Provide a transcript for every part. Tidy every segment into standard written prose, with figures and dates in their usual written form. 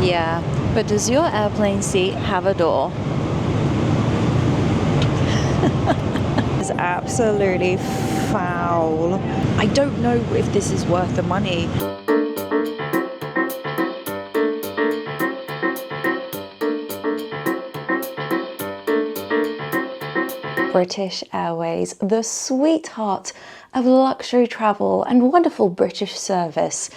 Yeah, but does your airplane seat have a door? It's absolutely foul. I don't know if this is worth the money. British Airways, the sweetheart of luxury travel and wonderful British service.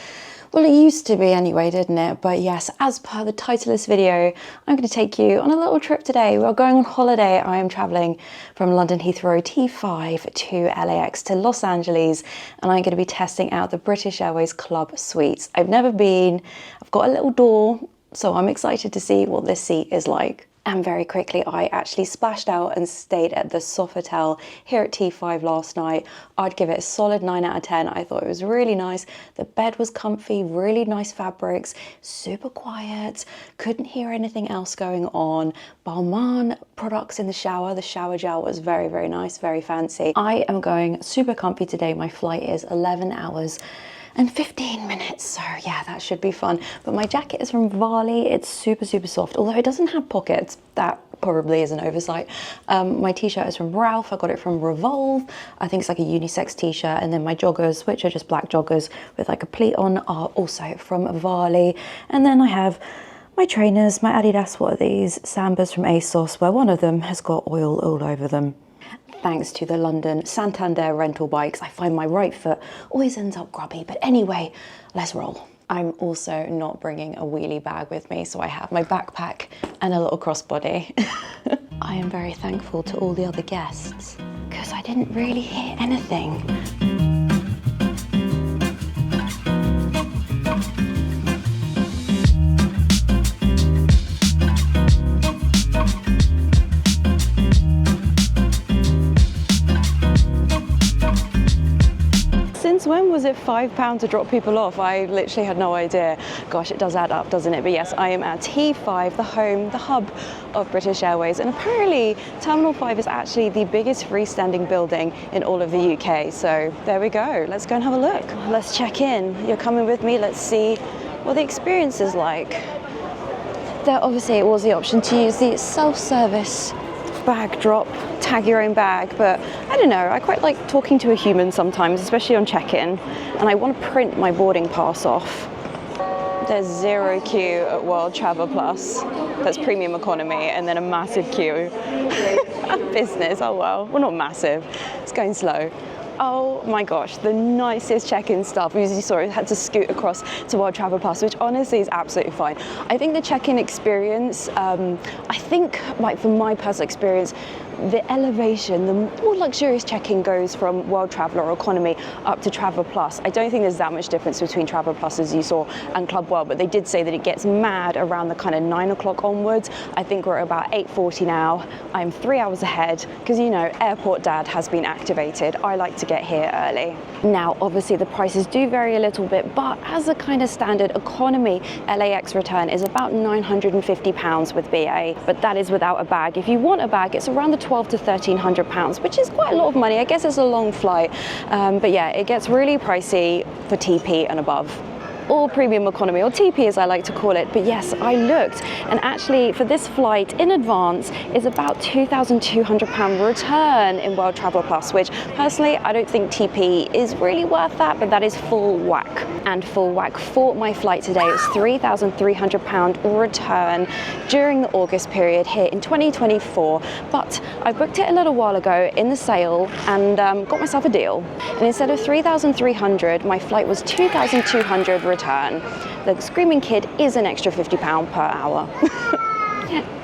Well, it used to be anyway, didn't it? But yes, as per the title of this video, I'm going to take you on a little trip today. We're going on holiday. I am traveling from London Heathrow T5 to LAX to Los Angeles, and I'm going to be testing out the British Airways Club Suites. I've never been. I've got a little door, so I'm excited to see what this seat is like. And very quickly, I actually splashed out and stayed at the Sofitel here at T5 last night. I'd give it a solid 9 out of 10. I thought it was really nice. The bed was comfy, really nice fabrics, super quiet, couldn't hear anything else going on. Balmain products in the shower gel was very, very nice, very fancy. I am going super comfy today. My flight is 11 hours and 15 minutes, so yeah, that should be fun. But my jacket is from Varley. It's super, super soft, although it doesn't have pockets. That probably is an oversight. My t-shirt is from Ralph. I got it from Revolve. I think it's like a unisex t-shirt. And then my joggers, which are just black joggers with like a pleat on, are also from Varley. And then I have my trainers, my Adidas, what are these? Sambas from ASOS, where one of them has got oil all over them. Thanks to the London Santander rental bikes, I find my right foot always ends up grubby. But anyway, let's roll. I'm also not bringing a wheelie bag with me, so I have my backpack and a little crossbody. I am very thankful to all the other guests because I didn't really hear anything. Since when was it £5 to drop people off? I literally had no idea. Gosh, it does add up, doesn't it? But yes, I am at T5, the home, the hub of British Airways. And apparently Terminal 5 is actually the biggest freestanding building in all of the UK. So there we go. Let's go and have a look. Let's check in. You're coming with me. Let's see what the experience is like. There obviously was the option to use the self-service bag drop, tag your own bag, but I don't know, I quite like talking to a human sometimes, especially on check-in, and I want to print my boarding pass off. There's zero queue at World Travel Plus, that's premium economy, and then a massive queue at business. Oh well not massive, it's going slow. Oh my gosh, the nicest check-in staff. As you saw, I had to scoot across to World Travel Plus, which honestly is absolutely fine. I think the check-in experience, I think, like from my personal experience, the elevation, the more luxurious check-in goes from World Traveller or Economy up to Travel Plus. I don't think there's that much difference between Travel Plus, as you saw, and Club World, but they did say that it gets mad around the kind of 9 o'clock onwards. I think we're at about 8:40 now. I'm 3 hours ahead because, you know, Airport Dad has been activated. I like to get here early. Now, obviously the prices do vary a little bit, but as a kind of standard economy LAX return is about £950 with BA, but that is without a bag. If you want a bag, it's around the £1,200 to £1,300, which is quite a lot of money. I guess it's a long flight, but yeah, it gets really pricey for TP and above. Or premium economy, or TP as I like to call it. But yes, I looked, and actually for this flight in advance is about £2,200 return in World Travel Plus, which personally I don't think TP is really worth that, but that is full whack. And full whack for my flight today is £3,300 return during the August period here in 2024. But I booked it a little while ago in the sale and got myself a deal. And instead of £3,300, my flight was £2,200 return. The Screaming Kid is an extra £50 per hour.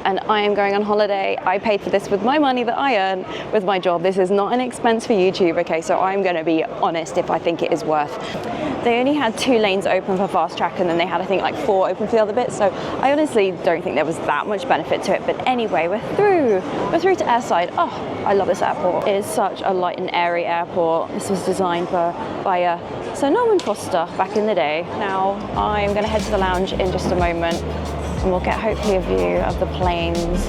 And I am going on holiday. I paid for this with my money that I earn with my job. This is not an expense for YouTube, okay? So I'm going to be honest if I think it is worth. They only had 2 lanes open for fast track, and then they had, I think, like 4 open for the other bit. So I honestly don't think there was that much benefit to it. But anyway, we're through to airside. Oh, I love this airport. It is such a light and airy airport. This was designed by Sir Norman Foster back in the day. Now I'm going to head to the lounge in just a moment, and we'll get hopefully a view of the planes.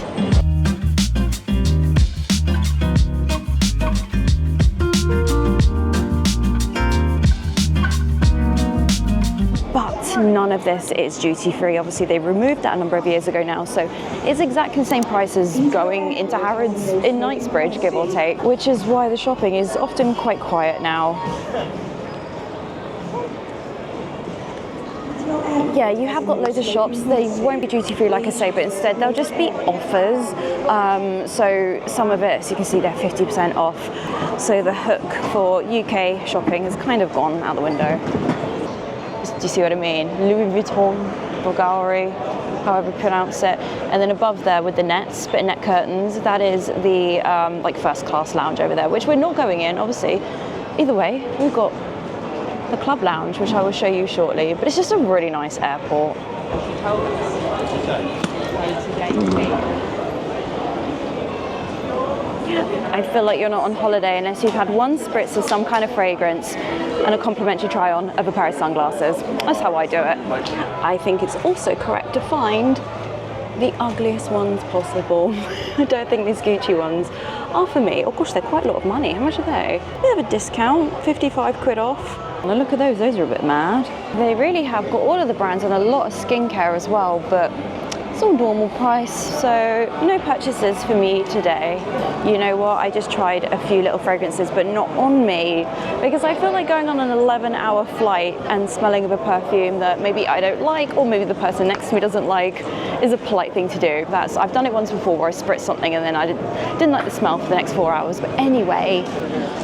But none none of this is duty free. Obviously they removed that a number of years ago now, so it's exactly the same price as going into Harrods in Knightsbridge, give or take, which is why the shopping is often quite quiet now. Yeah, you have got loads of shops. They won't be duty free, like I say, but instead they'll just be offers. So some of it, as you can see, they're 50% off. So the hook for UK shopping has kind of gone out the window. Do you see what I mean? Louis Vuitton, Bulgari, however you pronounce it. And then above there with the nets, bit of net curtains, that is the like first class lounge over there, which we're not going in, obviously. Either way, we've got the club lounge, which I will show you shortly, but it's just a really nice airport. I feel like you're not on holiday unless you've had one spritz of some kind of fragrance and a complimentary try on of a pair of sunglasses. That's how I do it. I think it's also correct to find the ugliest ones possible. I don't think these Gucci ones are for me. Oh gosh, they're quite a lot of money. How much are they? They have a discount, 55 quid off. And look at those are a bit mad. They really have got all of the brands and a lot of skincare as well, but it's all normal price, so no purchases for me today. You know what, I just tried a few little fragrances, but not on me, because I feel like going on an 11-hour flight and smelling of a perfume that maybe I don't like, or maybe the person next to me doesn't like, is a polite thing to do. I've done it once before where I spritzed something and then I didn't like the smell for the next 4 hours. But anyway,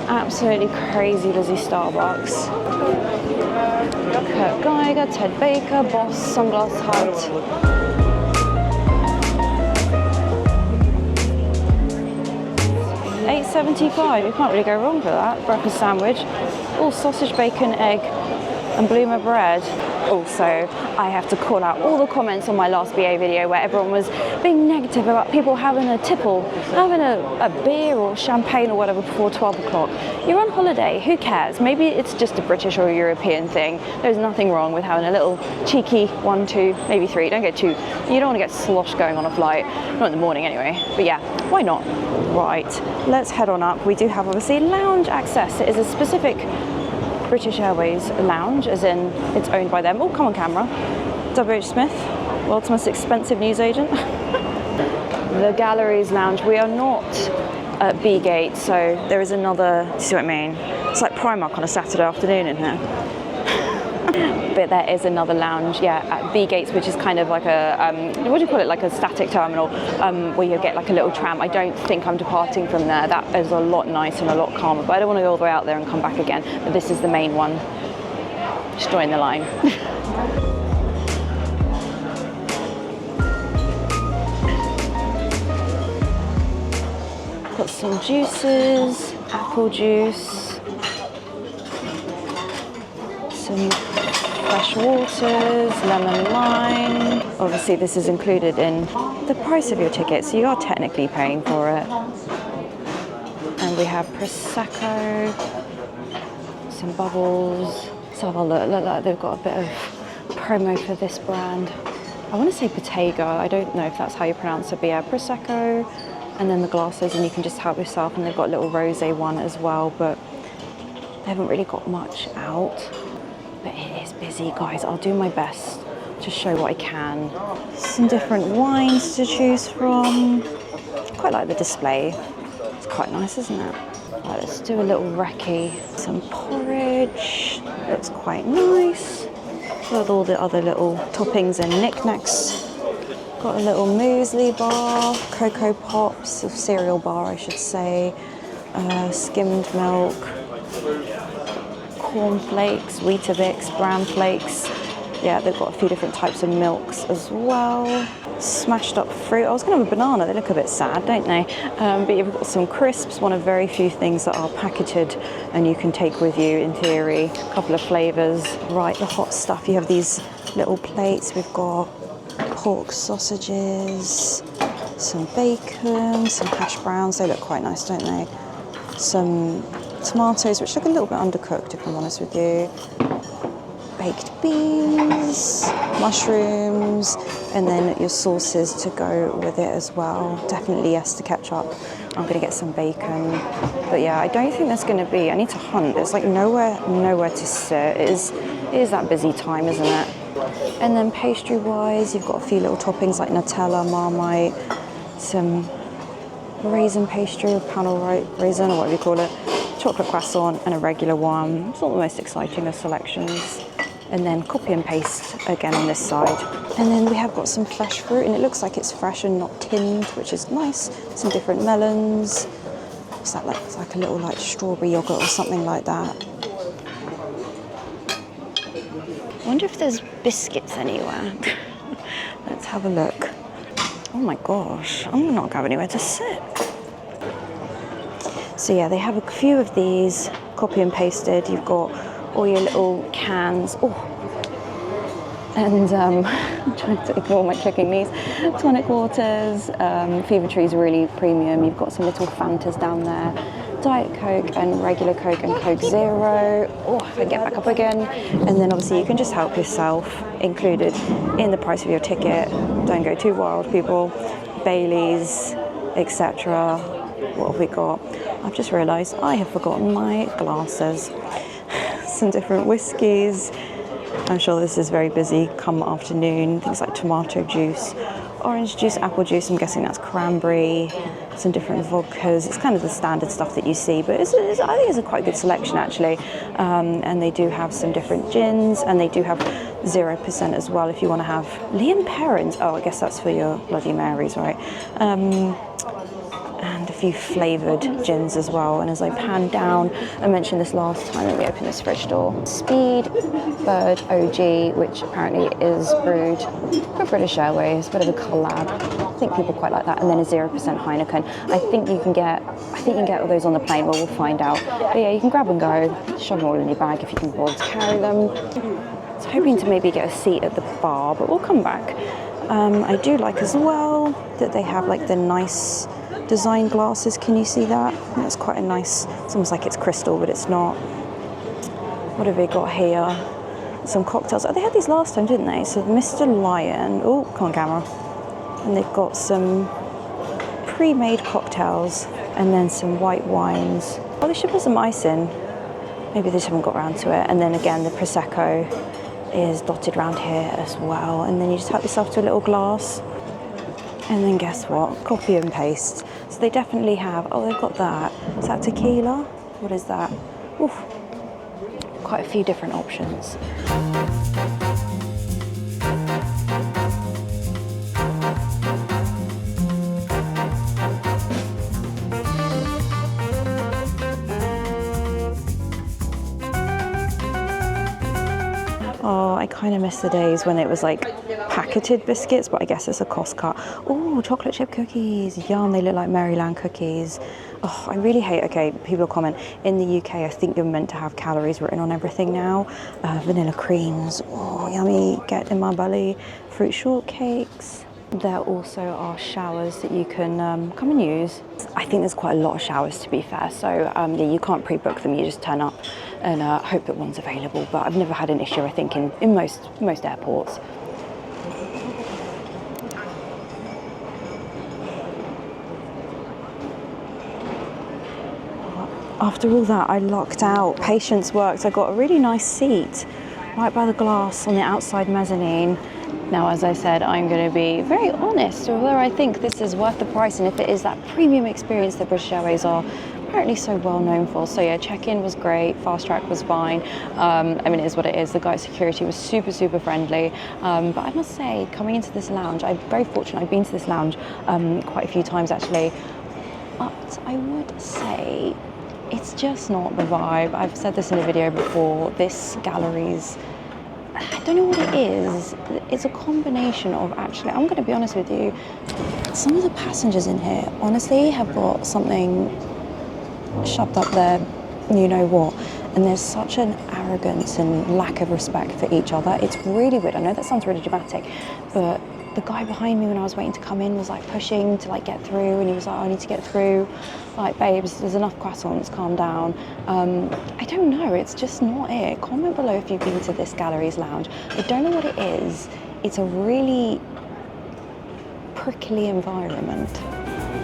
absolutely crazy busy Starbucks. Kurt Geiger, Ted Baker, Boss, Sunglass Hut. $8.75, you can't really go wrong for that. Breakfast sandwich, all sausage, bacon, egg and bloomer bread. Also, I have to call out all the comments on my last BA video where everyone was being negative about people having a tipple, having a beer or champagne or whatever before 12 o'clock. You're on holiday, who cares? Maybe it's just a British or a European thing. There's nothing wrong with having a little cheeky 1, 2, maybe 3. Don't get too, you don't want to get slosh going on a flight. Not in the morning anyway, but yeah, why not? Right, let's head on up. We do have obviously lounge access. It is a specific British Airways lounge, as in it's owned by them. Oh, come on camera. W.H. Smith, world's most expensive newsagent. The Galleries lounge, we are not at B Gate, so there is another, do you see what I mean? It's like Primark on a Saturday afternoon in here. But there is another lounge, yeah, at B Gates, which is kind of like a, what do you call it, like a static terminal, where you get like a little tram. I don't think I'm departing from there. That is a lot nicer and a lot calmer, but I don't want to go all the way out there and come back again. But this is the main one. Just join the line. Got some juices, apple juice, some fresh waters, lemon lime. Obviously this is included in the price of your ticket, so you are technically paying for it. And we have Prosecco, some bubbles. So have a look, they've got a bit of promo for this brand. I want to say Bottega, I don't know if that's how you pronounce it, but yeah, Prosecco. And then the glasses, and you can just help yourself, and they've got a little rosé one as well, but they haven't really got much out. But it is busy, guys. I'll do my best to show what I can. Some different wines to choose from. Quite like the display. It's quite nice, isn't it? Right, let's do a little recce. Some porridge. Looks quite nice. With all the other little toppings and knickknacks. Got a little muesli bar, Cocoa Pops, a cereal bar I should say, skimmed milk, cornflakes, Weetabix, bran flakes. Yeah, they've got a few different types of milks as well. Smashed up fruit. I was going to have a banana, they look a bit sad, don't they? But you've got some crisps, one of very few things that are packaged and you can take with you in theory. A couple of flavours. Right, the hot stuff. You have these little plates. We've got pork sausages, some bacon, some hash browns. They look quite nice, don't they? Some tomatoes, which look a little bit undercooked, if I'm honest with you. Baked beans, mushrooms, and then your sauces to go with it as well. Definitely yes to ketchup. I'm going to get some bacon. But yeah, I don't think there's going to be, I need to hunt. There's like nowhere to sit. It is that busy time, isn't it? And then pastry-wise, you've got a few little toppings like Nutella, Marmite, some raisin pastry or panel raisin or whatever you call it, chocolate croissant and a regular one. It's not the most exciting of selections. And then copy and paste again on this side. And then we have got some fresh fruit, and it looks like it's fresh and not tinned, which is nice. Some different melons. What's that like? It's like a little like strawberry yogurt or something like that. I wonder if there's biscuits anywhere. Let's have a look. Oh my gosh, I'm not going anywhere to sit. So yeah, they have a few of these, copy and pasted. You've got all your little cans. Oh, and I'm trying to ignore my clicking knees. Tonic waters, Fever Tree's really premium. You've got some little Fantas down there. Diet Coke and regular Coke and Coke Zero. Oh, if I get back up again. And then obviously you can just help yourself, included in the price of your ticket. Don't go too wild, people. Baileys, etc. What have we got? I've just realised I have forgotten my glasses. Some different whiskies. I'm sure this is very busy come afternoon. Things like tomato juice, orange juice, apple juice. I'm guessing that's cranberry. Some different vodkas. It's kind of the standard stuff that you see, but I think it's a quite good selection actually. And they do have some different gins, and they do have 0% as well if you want to have Leon Perrins. Oh, I guess that's for your Bloody Marys, right? And a few flavoured gins as well. And as I pan down, I mentioned this last time that we opened this fridge door. Speed Bird OG, which apparently is brewed for British Airways, bit of a collab. I think people quite like that. And then a 0% Heineken. I think you can get all those on the plane. Well, we'll find out. But yeah, you can grab and go, shove them all in your bag if you can bother to carry them. I was hoping to maybe get a seat at the bar, but we'll come back. I do like as well that they have like the nice design glasses. Can you see that? That's quite a nice, it's almost like it's crystal, but it's not. What have we got here? Some cocktails. Oh, they had these last time, didn't they? So Mr. Lion. Oh, come on, camera. And they've got some pre-made cocktails and then some white wines. Oh, they should put some ice in. Maybe they just haven't got around to it. And then again, the Prosecco is dotted around here as well. And then you just help yourself to a little glass. And then guess what? Copy and paste. So they definitely have, oh, they've got that. Is that tequila? What is that? Oof. Quite a few different options. Oh, I kind of miss the days when it was like packeted biscuits, but I guess it's a cost cut. Oh, chocolate chip cookies. Yum, they look like Maryland cookies. Oh, I really hate, okay, people comment, in the UK, I think you're meant to have calories written on everything now. Vanilla creams, oh, yummy, get in my belly. Fruit shortcakes. There also are showers that you can come and use. I think there's quite a lot of showers, to be fair, so yeah, you can't pre-book them, you just turn up and hope that one's available, but I've never had an issue, I think, in most airports. After all that, I lucked out. Patience worked. I got a really nice seat right by the glass on the outside mezzanine. Now, as I said, I'm going to be very honest, although I think this is worth the price, and if it is that premium experience that British Airways are apparently so well known for. So yeah, check-in was great, fast track was fine. I mean, it is what it is. The guy at security was super, super friendly. But I must say, coming into this lounge, I'm very fortunate. I've been to this lounge quite a few times actually. But I would say it's just not the vibe. I've said this in a video before. This gallery's, I don't know what it is. It's a combination of, actually, I'm going to be honest with you, some of the passengers in here honestly have got something shoved up their you know what, and there's such an arrogance and lack of respect for each other. It's really weird. I know that sounds really dramatic, but the guy behind me when I was waiting to come in was like pushing to like get through, and he was like, I need to get through. Like, babes, there's enough croissants, calm down. I don't know, it's just not it. Comment below if you've been to this gallery's lounge. I don't know what it is. It's a really prickly environment.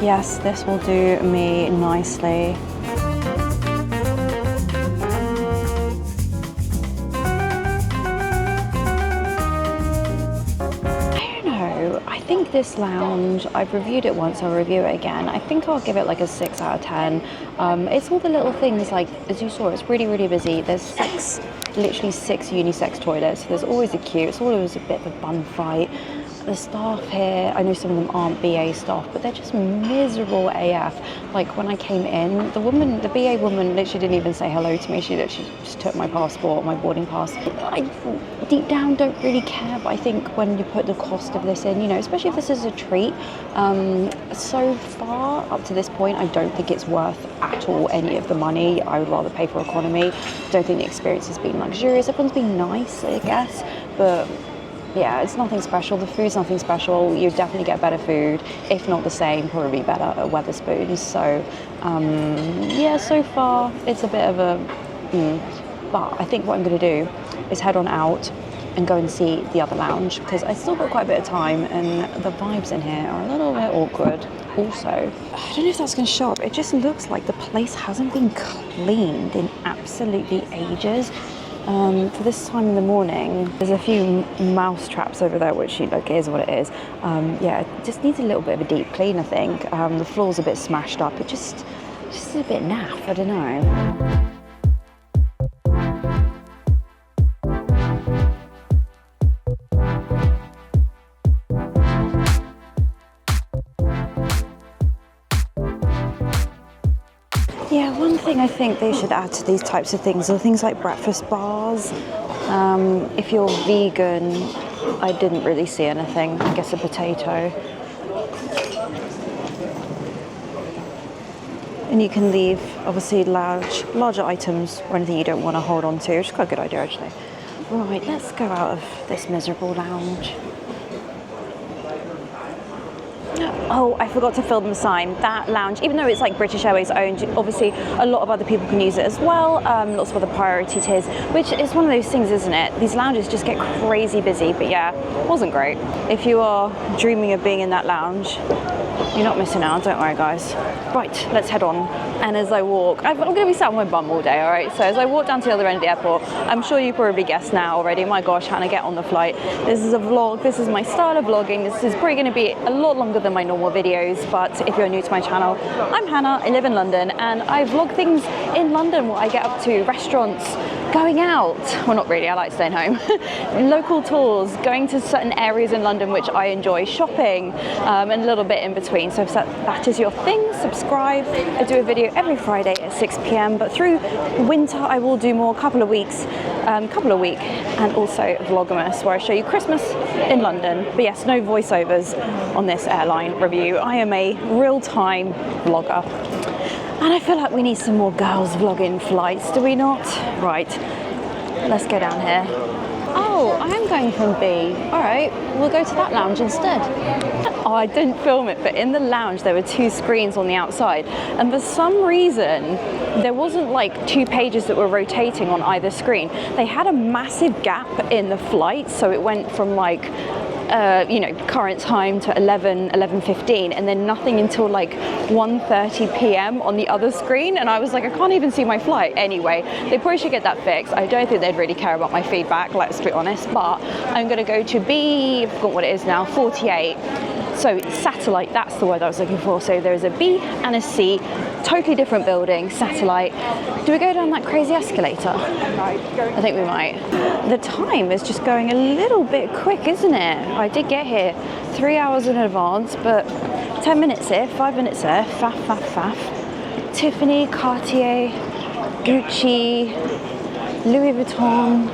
Yes, this will do me nicely. think this lounge, I've reviewed it once, I'll review it again. I think I'll give it like a 6 out of 10. It's all the little things, like, as you saw, it's really, really busy. There's literally six unisex toilets. So there's always a queue. It's always a bit of a bun fight. The staff here, I know some of them aren't BA staff, but they're just miserable AF. Like when I came in, the BA woman literally didn't even say hello to me. She literally just took my passport, my boarding pass. I deep down don't really care, but I think when you put the cost of this in, you know, especially if this is a treat, so far up to this point, I don't think it's worth at all any of the money. I would rather pay for economy. Don't think the experience has been luxurious. Everyone's been nice, I guess, but yeah, it's nothing special. The food's nothing special. You definitely get better food, if not the same, probably better at Wetherspoons. So, yeah, so far it's a bit of a but I think what I'm going to do is head on out and go and see the other lounge, because I still got quite a bit of time and the vibes in here are a little bit awkward. Also, I don't know if that's going to show up. It just looks like the place hasn't been cleaned in absolutely ages. For this time in the morning, there's a few mouse traps over there, which, you know, is what it is. Yeah, it just needs a little bit of a deep clean, I think. The floor's a bit smashed up. It just is a bit naff, I don't know. Yeah, one thing I think they should add to these types of things are things like breakfast bars. If you're vegan, I didn't really see anything. I guess a potato. And you can leave, obviously, larger items or anything you don't want to hold on to, which is quite a good idea, actually. Right, let's go out of this miserable lounge. Oh, I forgot to film the sign. That lounge, even though it's like British Airways owned, obviously a lot of other people can use it as well. Lots of other priority tiers, which is one of those things, isn't it? These lounges just get crazy busy, but yeah, wasn't great. If you are dreaming of being in that lounge, you're not missing out, don't worry guys. Right, let's head on. And as I walk, I'm going to be sat on my bum all day, all right? So as I walk down to the other end of the airport, I'm sure you probably guessed now already, my gosh, Hannah, get on the flight. This is a vlog, this is my style of vlogging. This is probably going to be a lot longer than my normal videos, but if you're new to my channel, I'm Hannah, I live in London, and I vlog things in London, what I get up to, restaurants, going out, well not really, I like staying home, local tours, going to certain areas in London which I enjoy, shopping, and a little bit in between. So if that is your thing, subscribe. I do a video every Friday at 6 p.m, but through winter I will do more, couple a week, and also Vlogmas, where I show you Christmas in London. But yes, no voiceovers on this airline review. I am a real-time vlogger. And I feel like we need some more girls vlogging flights, do we not? Right, let's go down here. Oh, I am going from B. All right, we'll go to that lounge instead. Oh, I didn't film it, but in the lounge there were 2 screens on the outside. And for some reason, there wasn't like 2 pages that were rotating on either screen. They had a massive gap in the flight, so it went from like you know, current time to 11:15, and then nothing until like 1:30 p.m. on the other screen, and I was like, I can't even see my flight. Anyway, they probably should get that fixed. I don't think they'd really care about my feedback, let's be honest, but I'm going to go to B, I forgot what it is now, 48. So satellite, that's the word I was looking for. So there's a B and a C, totally different building, satellite. Do we go down that crazy escalator? I think we might. The time is just going a little bit quick, isn't it? I did get here 3 hours in advance, but 10 minutes here, 5 minutes there, faff. Tiffany, Cartier, Gucci, Louis Vuitton,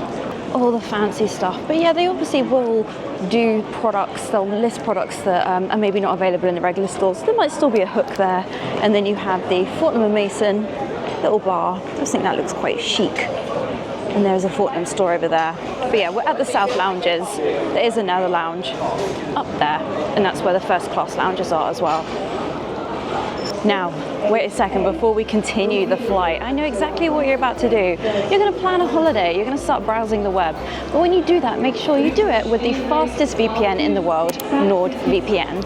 all the fancy stuff. But yeah, they obviously will do products, they'll list products that are maybe not available in the regular stores. There might still be a hook there. And then you have the Fortnum & Mason little bar. I just think that looks quite chic. And there's a Fortnum store over there. But yeah, we're at the South Lounges. There is another lounge up there, and that's where the first class lounges are as well. Now, wait a second before we continue the flight. I know exactly what you're about to do. You're going to plan a holiday. You're going to start browsing the web. But when you do that, make sure you do it with the fastest VPN in the world, NordVPN.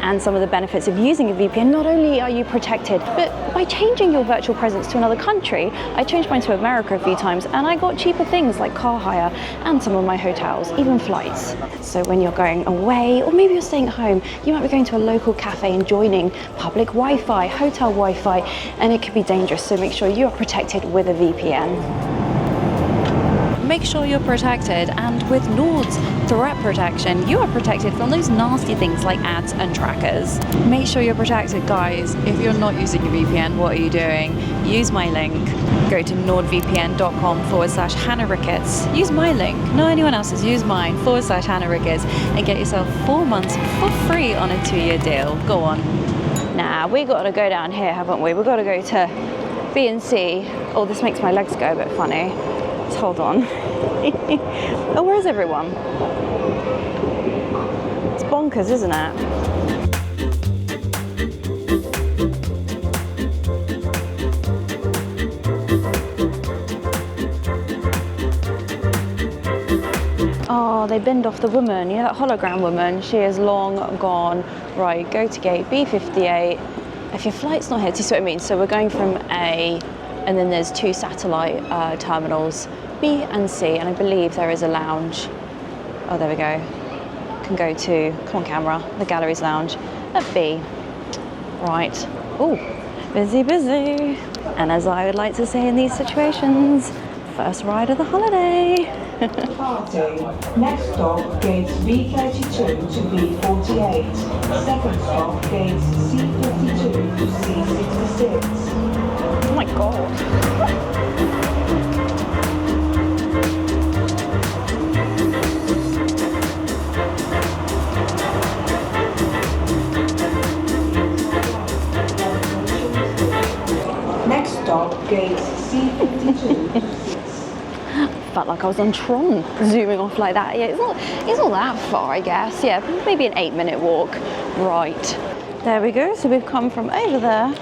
and some of the benefits of using a VPN. Not only are you protected, but by changing your virtual presence to another country, I changed mine to America a few times and I got cheaper things like car hire and some of my hotels, even flights. So when you're going away, or maybe you're staying at home, you might be going to a local cafe and joining public Wi-Fi, hotel Wi-Fi, and it could be dangerous. So make sure you are protected with a VPN. Make sure you're protected, and with Nord's threat protection, you are protected from those nasty things like ads and trackers. Make sure you're protected, guys. If you're not using a VPN, what are you doing? Use my link. Go to nordvpn.com/Hannah Ricketts. Use my link, not anyone else's, use mine, /Hannah Ricketts, and get yourself 4 months for free on a 2-year deal. Go on. Nah, we got to go down here, haven't we? We've got to go to B&C. Oh, this makes my legs go a bit funny. Hold on. Oh, where's everyone? It's bonkers, isn't it? Oh, they binned off the woman. You know that hologram woman? She is long gone. Right, go to gate B58. If your flight's not here, do you see what I mean? So we're going from A, and then there's 2 satellite terminals, B and C, and I believe there is a lounge. Oh, there we go. Can go to, come on camera, the galleries lounge at B. Right. Oh, busy, busy. And as I would like to say in these situations, first ride of the holiday. Departing. Next stop, gates B32 to B48. Second stop, gates C52 to C66. Oh my God. Next stop, gates C52. Felt like I was on Tron, zooming off like that. Yeah, it's not that far, I guess. Yeah, maybe an 8-minute walk. Right, there we go. So we've come from over there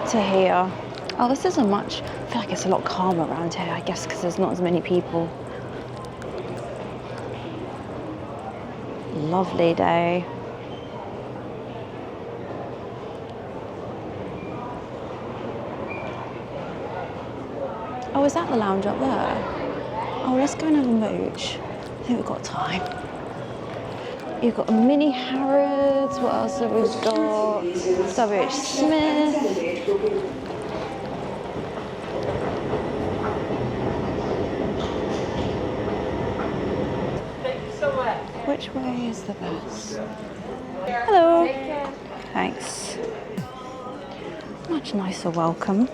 to here. Oh, this isn't much. I feel like it's a lot calmer around here, I guess, because there's not as many people. Lovely day. Oh, is that the lounge up there? Oh, let's go and have a mooch. I think we've got time. You've got a mini Harrods. What else have we got? WH Smith. Which way is the best? Hello. Thanks. Much nicer welcome.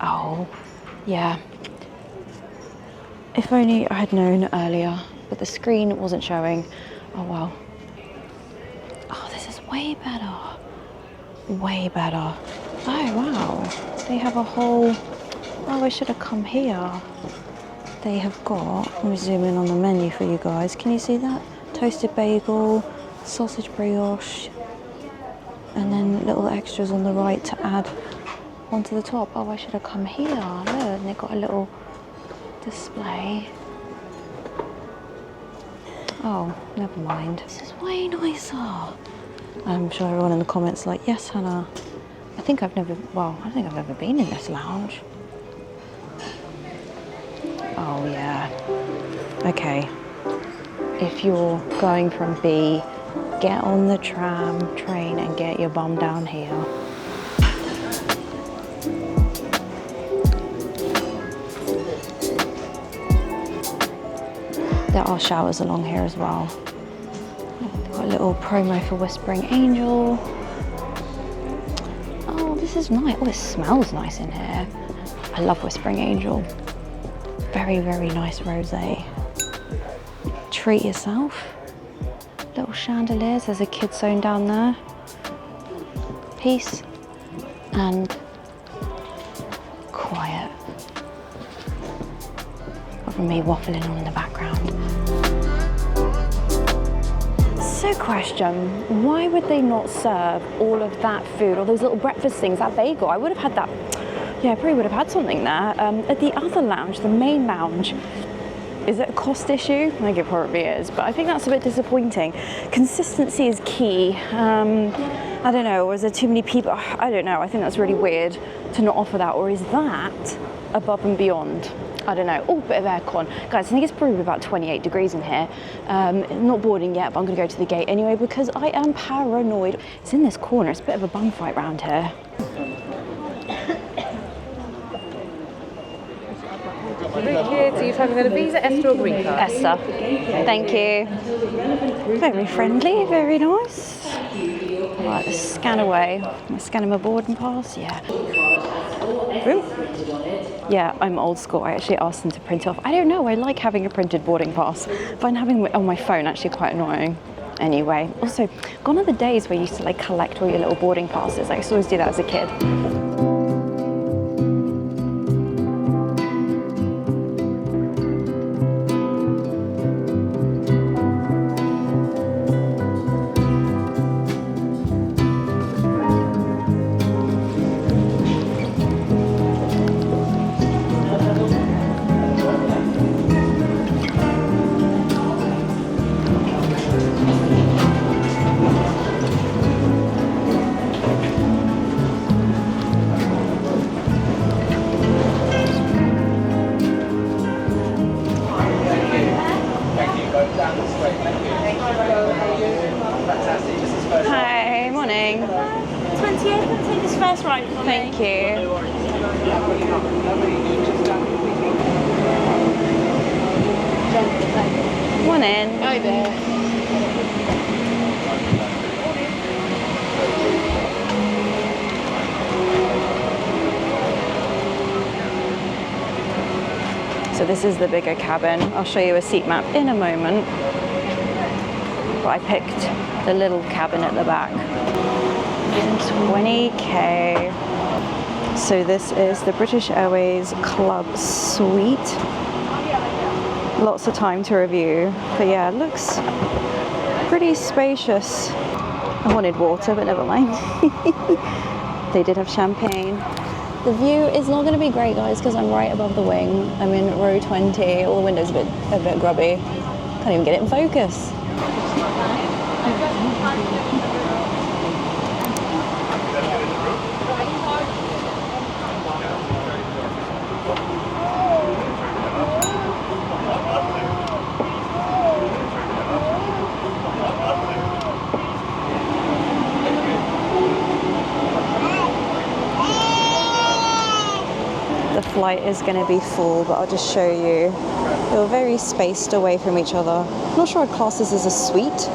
Oh, yeah. If only I had known earlier, but the screen wasn't showing. Oh well. Oh, this is way better. Way better. Oh wow. They have a whole, oh, I should have come here. They have got, let me zoom in on the menu for you guys. Can you see that? Toasted bagel, sausage brioche, and then little extras on the right to add onto the top. Oh, I should have come here. Look, and they've got a little display. Oh, never mind. This is way nicer. I'm sure everyone in the comments is like, yes, Hannah. I think I've never been in this lounge. Oh yeah. Okay. If you're going from B, get on the tram, train, and get your bum down here. There are showers along here as well. They've got a little promo for Whispering Angel. Oh, this is nice. Oh, it smells nice in here. I love Whispering Angel. Very, very nice rosé. Treat yourself. Little chandeliers. There's a kid zone down there. Peace and quiet. Apart from me waffling on in the background. So question, why would they not serve all of that food, all those little breakfast things, that bagel? I would have had that, yeah, I probably would have had something there. At the other lounge, the main lounge, Is it a cost issue? I think it probably is, but I think that's a bit disappointing. Consistency is key. I don't know, or is there too many people? I don't know, I think that's really weird to not offer that, or is that above and beyond? I don't know. Oh, bit of aircon. Guys, I think it's probably about 28 degrees in here. Not boarding yet, but I'm gonna go to the gate anyway because I am paranoid. It's in this corner, it's a bit of a bum fight round here. Richard, so you're talking about a visa, Esther or green card? Esther, thank you. Very friendly, very nice. Right, let's scan away. Am I scanning my boarding pass? Yeah. Boom. Yeah, I'm old school. I actually asked them to print off. I don't know, I like having a printed boarding pass. I find having it on my phone actually quite annoying. Anyway, also, gone are the days where you used to like collect all your little boarding passes. I used to always do that as a kid. Hi, morning. 28th, I'll take this first right from Thank you. Morning. Hi there. So this is the bigger cabin. I'll show you a seat map in a moment. But I picked the little cabin at the back. 20k. So this is the British Airways Club Suite. Lots of time to review. But yeah, it looks pretty spacious. I wanted water, but never mind. They did have champagne. The view is not going to be great, guys, because I'm right above the wing. I'm in row 20. All the windows a bit grubby. Can't even get it in focus. The flight is going to be full, but I'll just show you. They're very spaced away from each other. I'm not sure I'd class this as a suite.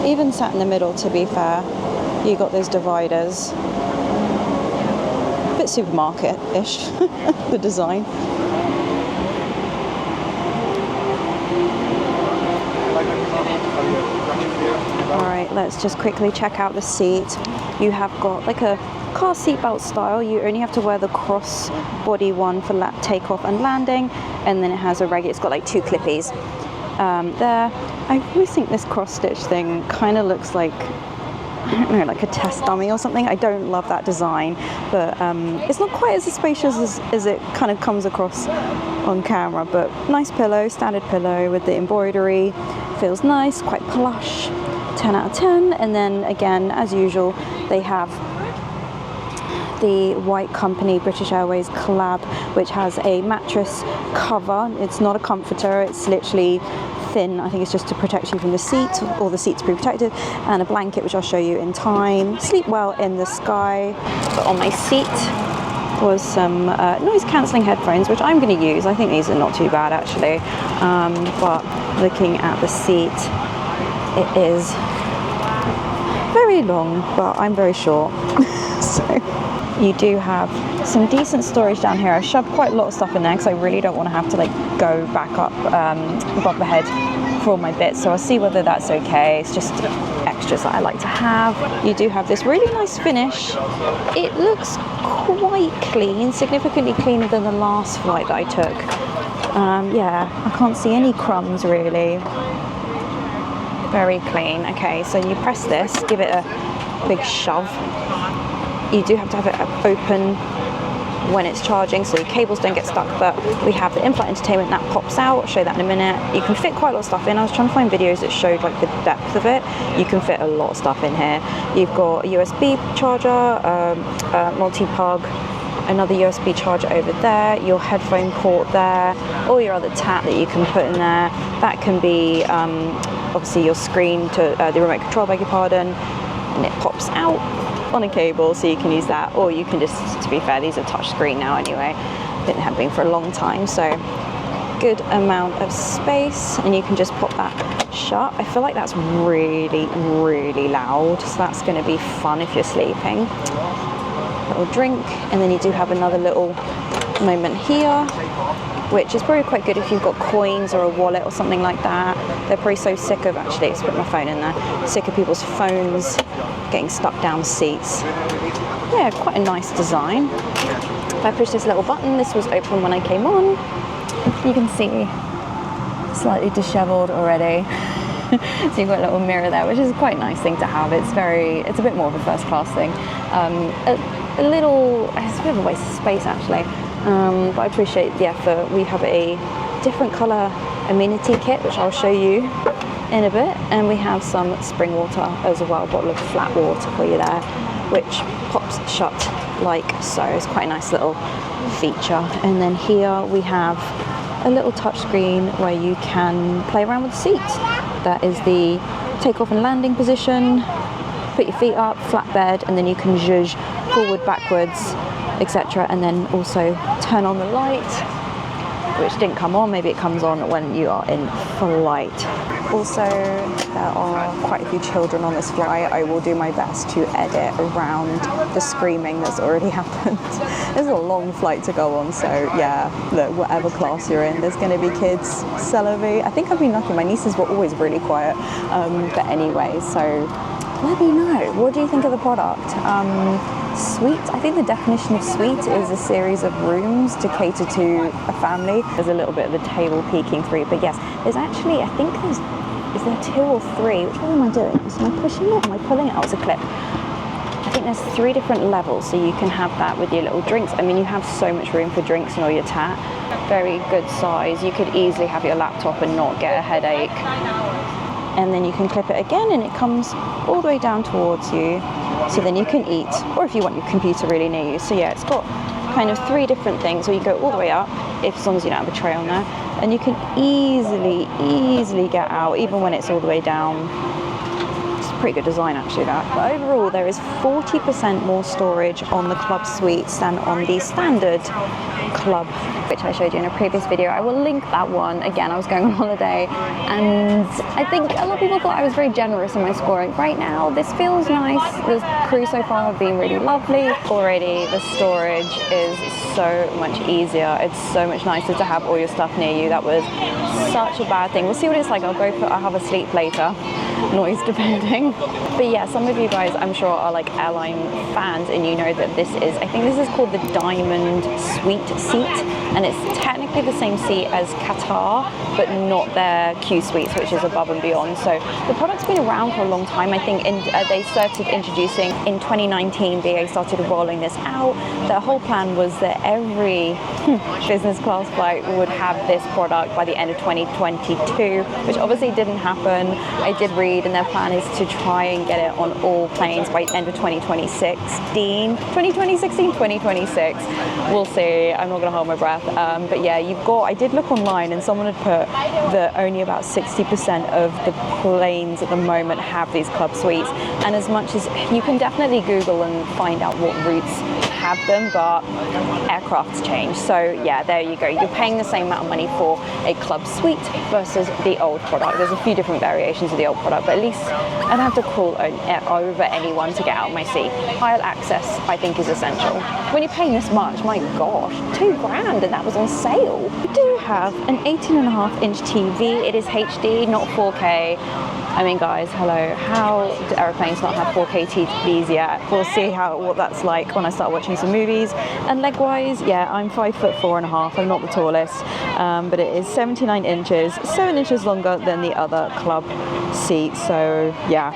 Even sat in the middle, to be fair. You got those dividers. A bit supermarket-ish, the design. Alright, let's just quickly check out the seat. You have got like a car seatbelt style. You only have to wear the cross body one for takeoff and landing, and then it has a regular, it's got like two clippies there. I always think this cross stitch thing kind of looks like, I don't know, like a test dummy or something. I don't love that design, but it's not quite as spacious as it kind of comes across on camera. But nice pillow, standard pillow with the embroidery. Feels nice, quite plush. 10 out of 10. And then again, as usual, they have the White Company British Airways collab, which has a mattress cover. It's not a comforter, it's literally thin. I think it's just to protect you from the seat, or the seat's pre-protected, and a blanket, which I'll show you in time. Sleep well in the sky. But on my seat was some noise cancelling headphones, which I'm going to use. I think these are not too bad actually. But looking at the seat, it is very long, but I'm very short. So you do have some decent storage down here. I've shoved quite a lot of stuff in there because I really don't want to have to like go back up above the head for all my bits. So I'll see whether that's okay. It's just extras that I like to have. You do have this really nice finish. It looks quite clean, significantly cleaner than the last flight that I took. Yeah, I can't see any crumbs really. Very clean. Okay, so you press this, give it a big shove. you do have to have it open when it's charging so the cables don't get stuck, but we have the in-flight entertainment that pops out. I'll show that in a minute. You can fit quite a lot of stuff in. I was trying to find videos that showed like the depth of it. You can fit a lot of stuff in here. You've got a USB charger, multi-plug, another USB charger over there, your headphone port there, all your other tap that you can put in there. That can be obviously your screen to the remote control, beg your pardon, and it pops out on a cable, so you can use that, or you can just, to be fair, these are touch screen now anyway. I think they have been for a long time, so good amount of space, and you can just pop that shut. I feel like that's really, really loud, so that's going to be fun if you're sleeping. Little drink, and then you do have another little moment here, which is probably quite good if you've got coins or a wallet or something like that. They're probably so sick of, actually, let's put my phone in there, sick of people's phones getting stuck down seats. Yeah, quite a nice design. If I push this little button, this was open when I came on. You can see slightly disheveled already. So you've got a little mirror there, which is a quite nice thing to have. It's a bit more of a first class thing. It's a bit of a waste of space actually. But I appreciate the effort. We have a different colour amenity kit, which I'll show you in a bit, and we have some spring water as well, a bottle of flat water for you there, which pops shut like so. It's quite a nice little feature. And then here we have a little touch screen where you can play around with the seats. That is the takeoff and landing position. Put your feet up, flat bed, and then you can zhuzh forward, backwards, etc. And then also turn on the light, which didn't come on. Maybe it comes on when you are in flight. Also, there are quite a few children on this flight. I will do my best to edit around the screaming that's already happened. There's a long flight to go on, so yeah, look, whatever class you're in, there's going to be kids celebrating. I think I've been lucky. My nieces were always really quiet. But anyway, so let me know. What do you think of the product? Suite, I think the definition of suite is a series of rooms to cater to a family. There's a little bit of the table peeking through, but yes, there's actually, I think is there 2 or 3? Which one am I doing? Am I pushing it? Am I pulling it? Oh, it's a clip. I think there's 3 different levels, so you can have that with your little drinks. I mean, you have so much room for drinks and all your tat. Very good size. You could easily have your laptop and not get a headache. And then you can clip it again and it comes all the way down towards you, so then you can eat, or if you want your computer really near you. So yeah, it's got kind of 3 different things, or you go all the way up, as long as you don't have a tray on there, and you can easily get out, even when it's all the way down. It's a pretty good design actually, that. But overall, there is 40% more storage on the Club Suites than on the standard Club, which I showed you in a previous video. I will link that one. Again, I was going on holiday, and I think a lot of people thought I was very generous in my scoring. Right now, this feels nice. The crew so far have been really lovely. Already, the storage is so much easier. It's so much nicer to have all your stuff near you. That was such a bad thing. We'll see what it's like. I'll have a sleep later. Noise depending. But yeah, some of you guys I'm sure are like airline fans, and you know that I think this is called the Diamond Suite seat, and it's technically the same seat as Qatar, but not their Q Suites, which is above and beyond. So the product's been around for a long time. I think they started introducing in 2019. BA started rolling this out. Their whole plan was that every business class flight would have this product by the end of 2022, which obviously didn't happen. I did read, and their plan is to try and get it on all planes by the end of 2016. 2026. We'll see. I'm not going to hold my breath. But yeah, I did look online, and someone had put that only about 60% of the planes at the moment have these Club Suites. And as much as you can definitely Google and find out what routes have them, but aircraft's change. So yeah, there you go. You're paying the same amount of money for a Club Suite versus the old product. There's a few different variations of the old product, but at least I don't have to call over anyone to get out of my seat. Aisle access, I think, is essential. When you're paying this much, my gosh, $2,000, and that was on sale. We do have an 18.5-inch TV. It is HD, not 4K. I mean, guys, hello. How do aeroplanes not have 4K TVs yet? We'll see what that's like when I start watching some movies. And leg-wise, yeah, I'm 5'4.5". I'm not the tallest, but it is 79 inches, 7 inches longer than the other club seat. So yeah,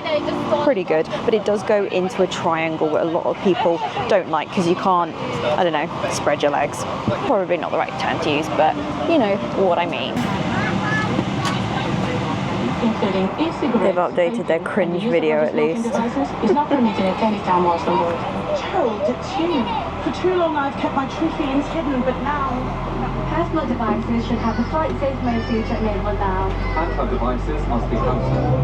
pretty good. But it does go into a triangle that a lot of people don't like because you can't, I don't know, spread your legs. Probably not the right term to use, but you know what I mean. They've updated their cringe video at least. Is not permitted at any time whilst on board. Gerald, it's you. For too long I've kept my true feelings hidden, but now... Personal devices should have the flight safe mode feature enabled now. Handheld devices must be cancelled.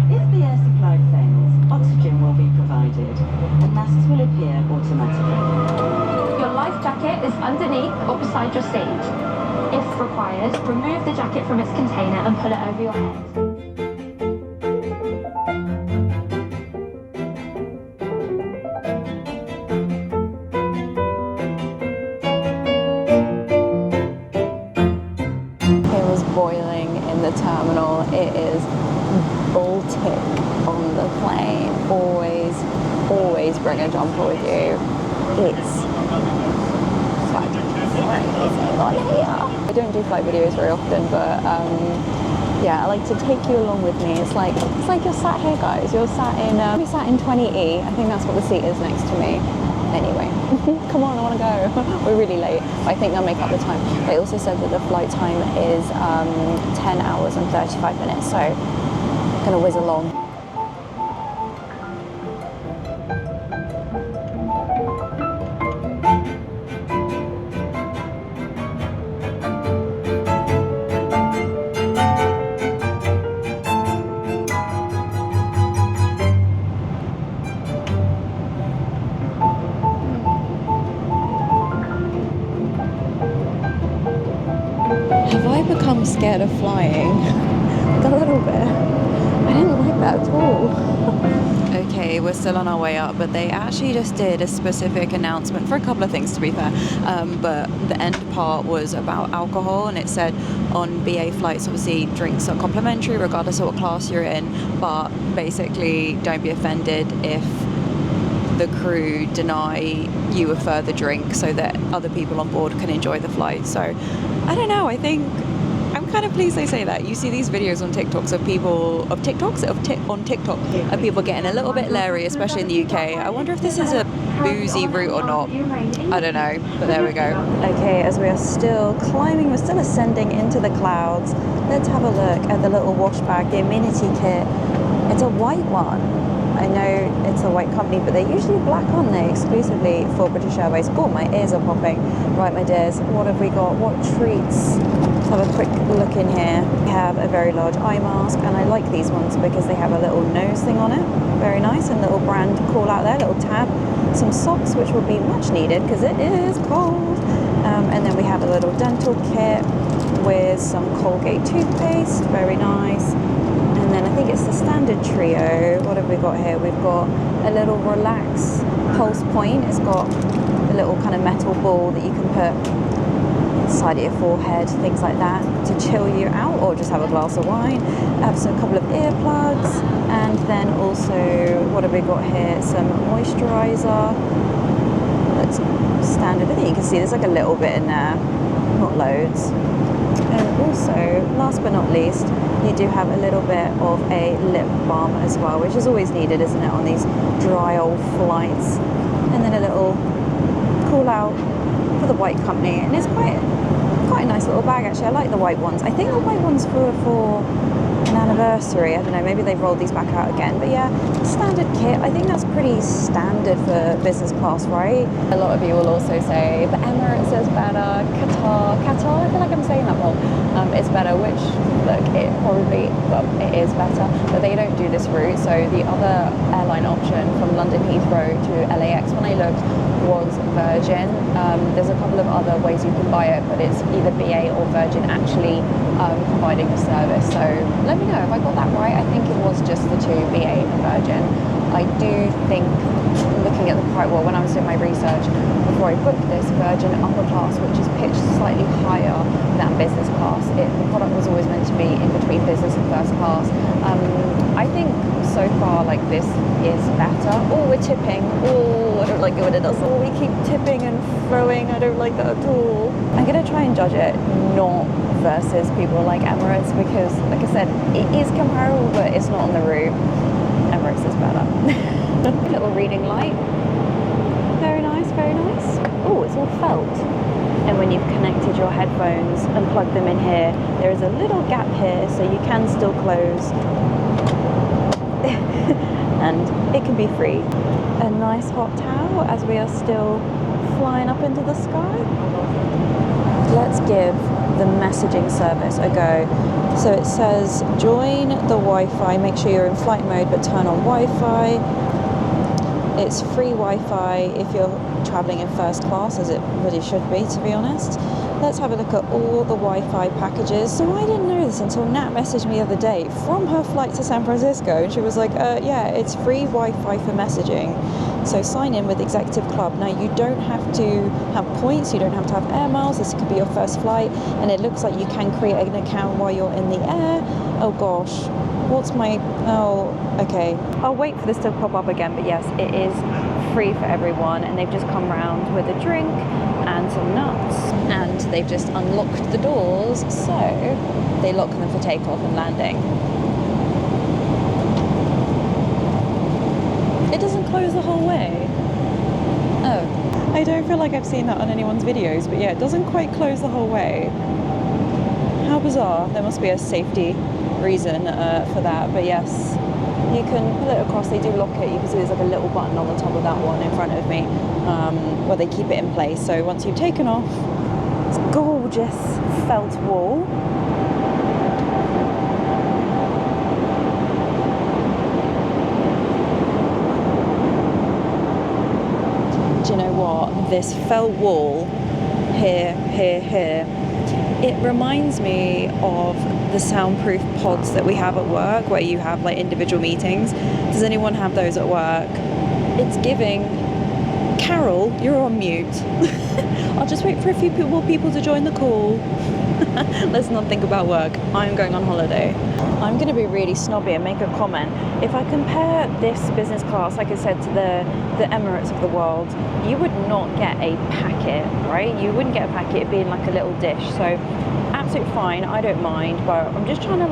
If the air supply fails, oxygen will be provided and masks will appear automatically. Your life jacket is underneath or beside your seat. If required, remove the jacket from its container and pull it over your head. It was boiling in the terminal. It is Baltic on the plane. Always bring a jumper with you. It's fucking crazy on here. I don't do flight videos very often, but yeah, I like to take you along with me. It's like you're sat here, guys. You're sat in 20E. I think that's what the seat is next to me. Anyway, come on, I want to go. We're really late. I think they'll make up the time. They also said that the flight time is 10 hours and 35 minutes, so I'm gonna whiz along. Have I become scared of flying? A little bit. I didn't like that at all. Okay, we're still on our way up, but they actually just did a specific announcement for a couple of things, to be fair. But the end part was about alcohol, and it said on BA flights, obviously drinks are complimentary regardless of what class you're in, but basically don't be offended if the crew deny you a further drink so that other people on board can enjoy the flight. So I don't know, I think I'm kind of pleased they say that. You see these videos on TikToks of people on TikTok of people getting a little bit leery, especially in the UK. I wonder if this is a boozy route or not. I don't know, but there we go. Okay, as we are still climbing, we're still ascending into the clouds. Let's have a look at the little wash bag, the amenity kit. It's a white one. I know it's a white company, but they're usually black, aren't they? Exclusively for British Airways. Oh, my ears are popping. Right, my dears, what have we got? What treats? Let's have a quick look in here. We have a very large eye mask, and I like these ones because they have a little nose thing on it. Very nice, and little brand call out there, little tab. Some socks, which will be much needed because it is cold. And then we have a little dental kit with some Colgate toothpaste. Very nice. And then I think it's the standard trio. What have we got here? We've got a little Relax pulse point. It's got a little kind of metal ball that you can put inside of your forehead, things like that, to chill you out or just have a glass of wine. I have a couple of earplugs, and then also, what have we got here? Some moisturizer. That's standard. I think you can see there's like a little bit in there, not loads. And also, last but not least, you do have a little bit of a lip balm as well, which is always needed, isn't it, on these dry old flights. And then a little call out for the white company, and it's quite a nice little bag actually. I like the white ones. I think the white ones for an anniversary. I don't know, maybe they've rolled these back out again, but yeah, standard kit. I think that's pretty standard for business class, right? A lot of you will also say the Emirates is better, Qatar, I feel like I'm saying that wrong. It's better, which, look, it probably, well, it is better, but they don't do this route. So the other airline option from London Heathrow to LAX, when I looked, was Virgin. There's a couple of other ways you can buy it, but it's either BA or Virgin actually providing the service. So let me know if I got that right. I think it was just the two, BA and Virgin. I do think, looking at the price, well, when I was doing my research before I booked this, Virgin Upper Class, which is pitched slightly higher than business class. The product was always meant to be in between business and first class. I think so far, like, this is better. Oh, we're tipping. Oh, I don't like it when it does. Oh, we keep tipping and throwing. I don't like that at all. I'm gonna try and judge it not versus people like Emirates, because, like I said, it is comparable, but it's not on the route. Emirates is better. Little reading light. Very nice, very nice. Oh, it's all felt. And when you've connected your headphones and plugged them in here, there is a little gap here, so you can still close. And it can be free. A nice hot towel as we are still flying up into the sky. Let's give the messaging service a go. So it says join the Wi-Fi, make sure you're in flight mode but turn on Wi-Fi. It's free Wi-Fi if you're traveling in first class, as it really should be, to be honest. Let's have a look at all the Wi-Fi packages. So I didn't know this until Nat messaged me the other day from her flight to San Francisco, and she was like, yeah, it's free Wi-Fi for messaging. So sign in with Executive Club. Now, you don't have to have points, you don't have to have air miles. This could be your first flight, and it looks like you can create an account while you're in the air. Oh gosh, what's my, oh, okay. I'll wait for this to pop up again, but yes, it is free for everyone, and they've just come round with a drink and some nuts, and they've just unlocked the doors, so they lock them for takeoff and landing. It doesn't close the whole way. Oh. I don't feel like I've seen that on anyone's videos, but yeah, it doesn't quite close the whole way. How bizarre. There must be a safety reason for that, but yes, you can pull it across. They do lock it. You can see there's like a little button on the top of that one in front of me, where they keep it in place. So once you've taken off, it's gorgeous felt wall. Do you know what? This felt wall here, it reminds me of the soundproof pods that we have at work, where you have like individual meetings. Does anyone have those at work? It's giving. Carol, you're on mute. I'll just wait for a few more people to join the call. Let's not think about work. I'm going on holiday. I'm going to be really snobby and make a comment. If I compare this business class, like I said, to the Emirates of the world, you would not get a packet, right? You wouldn't get a packet. It'd be in like a little dish. So absolutely fine. I don't mind. But I'm just trying to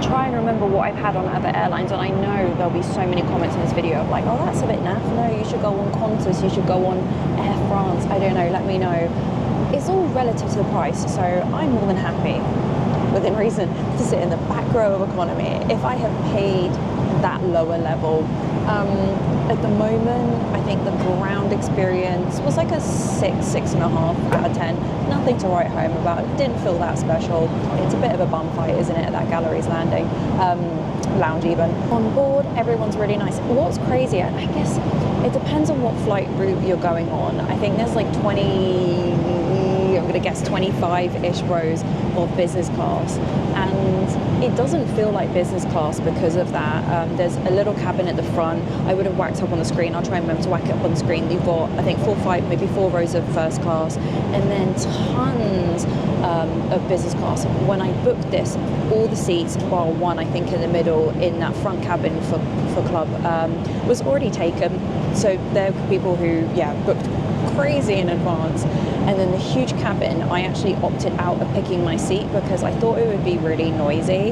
try and remember what I've had on other airlines. And I know there'll be so many comments in this video of like, oh, that's a bit naff. No, you should go on Qantas. You should go on Air France. I don't know. Let me know. It's all relative to the price, so I'm more than happy, within reason, to sit in the back row of economy. If I have paid that lower level, at the moment, I think the ground experience was like a 6.5 out of 10. Nothing to write home about. Didn't feel that special. It's a bit of a bum fight, isn't it, at that gallery's landing, lounge even. On board, everyone's really nice. What's crazy, I guess it depends on what flight route you're going on. I think there's like 25-ish rows of business class, and it doesn't feel like business class because of that. There's a little cabin at the front. I would have whacked up on the screen. I'll try and remember to whack it up on the screen. You've got, I think, 4 rows of first class, and then tons of business class. When I booked this, all the seats, bar one, I think, in the middle in that front cabin for club, was already taken. So there were people who, booked crazy in advance. And then the huge cabin, I actually opted out of picking my seat because I thought it would be really noisy.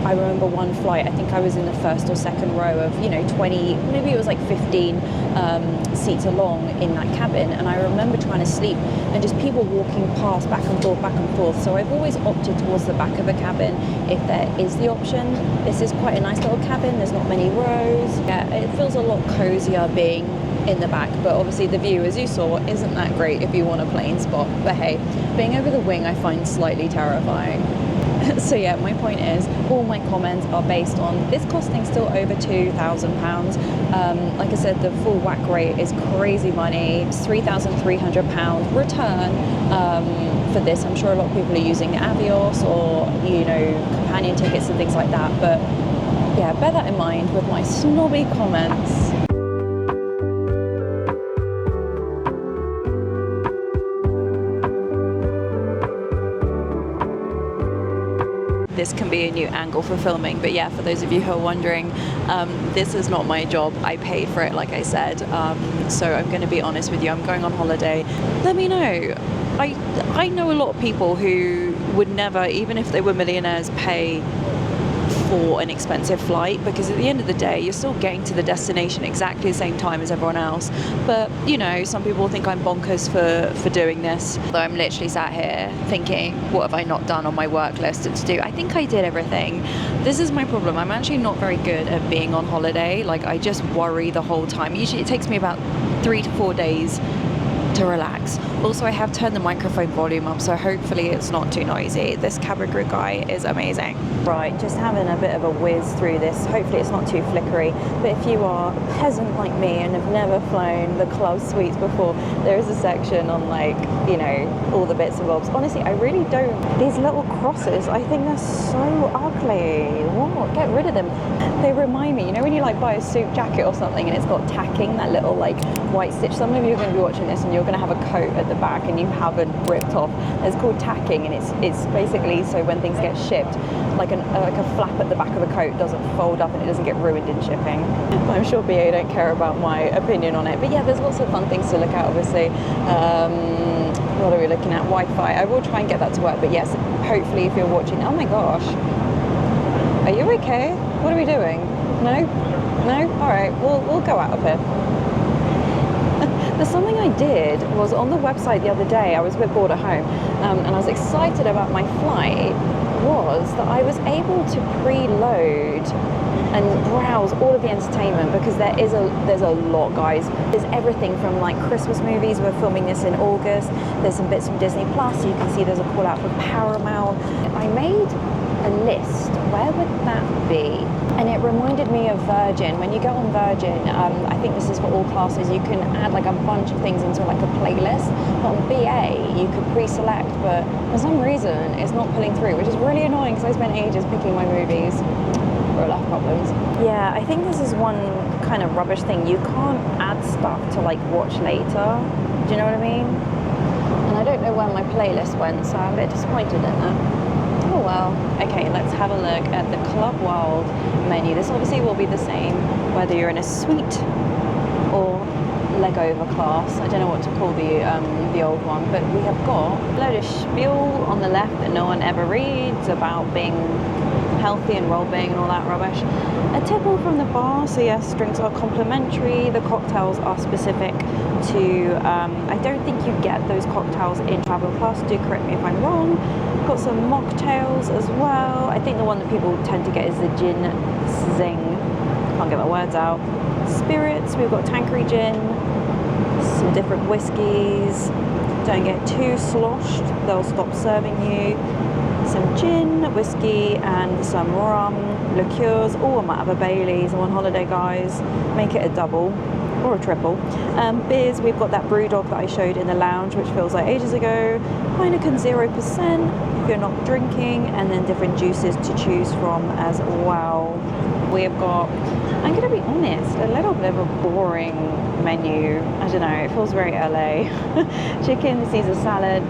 I remember one flight, I think I was in the first or second row of, 20, maybe it was like 15 seats along in that cabin. And I remember trying to sleep and just people walking past back and forth. So I've always opted towards the back of a cabin if there is the option. This is quite a nice little cabin. There's not many rows. Yeah, it feels a lot cozier being in the back, but obviously the view, as you saw, isn't that great if you want a plane spot. But hey, being over the wing I find slightly terrifying. So yeah, my point is, all my comments are based on this costing still over £2,000. Like I said, the full whack rate is crazy money. It's £3,300 return for this. I'm sure a lot of people are using Avios or companion tickets and things like that, but yeah, bear that in mind with my snobby comments. this can be a new angle for filming. But yeah, for those of you who are wondering, this is not my job. I paid for it, like I said. So I'm going to be honest with you. I'm going on holiday. Let me know. I know a lot of people who would never, even if they were millionaires, pay for an expensive flight, because at the end of the day you're still getting to the destination exactly the same time as everyone else. But you know, some people think I'm bonkers for doing this, though I'm literally sat here thinking, what have I not done on my work list to do? I think I did everything. This is my problem. I'm actually not very good at being on holiday. Like, I just worry the whole time. Usually it takes me about 3 to 4 days to relax. Also, I have turned the microphone volume up, so hopefully it's not too noisy. This camera crew guy is amazing. Right, just having a bit of a whiz through this. Hopefully it's not too flickery, but if you are a peasant like me and have never flown the club suites before, there is a section on, like, you know, all the bits and bobs. Honestly, I really don't. These little crosses, I think they're so ugly. What? Get rid of them. They remind me, you know, when you like buy a suit jacket or something and it's got tacking, that little like white stitch. Some of you are going to be watching this and you're going to have a coat at the back and you haven't ripped off. It's called tacking, and it's basically so when things get shipped, like a flap at the back of a coat doesn't fold up and it doesn't get ruined in shipping. I'm sure BA don't care about my opinion on it, but yeah, there's lots of fun things to look at, obviously. What are we looking at? Wi-Fi. I will try and get that to work, but yes, hopefully if you're watching. Oh my gosh, are you okay? What are we doing? No? All right, we'll go out of here. There's something I did was on the website the other day. I was a bit bored at home, and I was excited about my flight. Was that I was able to preload and browse all of the entertainment, because there's a lot, guys. There's everything from like Christmas movies. We're filming this in August. There's some bits from Disney Plus. You can see there's a call out for Paramount. I made a list. Where would that be? And it reminded me of Virgin. When you go on Virgin, I think this is for all classes, you can add like a bunch of things into like a playlist. But on BA, you could pre-select, but for some reason, it's not pulling through, which is really annoying because I spent ages picking my movies. Real life problems. Yeah, I think this is one kind of rubbish thing. You can't add stuff to like watch later. Do you know what I mean? And I don't know where my playlist went, so I'm a bit disappointed in that. Oh well. Okay, let's have a look at the Club World menu. This obviously will be the same whether you're in a suite or leg over class. I don't know what to call the old one, but we have got a load of spiel on the left that no one ever reads about being healthy and well-being and all that rubbish. A tipple from the bar, so yes, drinks are complimentary. The cocktails are specific to, I don't think you get those cocktails in Travel Plus, do correct me if I'm wrong. Got some mocktails as well. I think the one that people tend to get is the gin zing. Can't get my words out. Spirits, we've got Tanqueray gin, some different whiskies. Don't get too sloshed, they'll stop serving you. Some gin, whiskey, and some rum, liqueurs. Oh, I might have a Bailey's. I'm on holiday, guys. Make it a double or a triple. Beers, we've got that Brewdog that I showed in the lounge, which feels like ages ago. Heineken 0% if you're not drinking, and then different juices to choose from as well. We've got, I'm going to be honest, a little bit of a boring menu. I don't know, it feels very LA. Chicken, Caesar salad.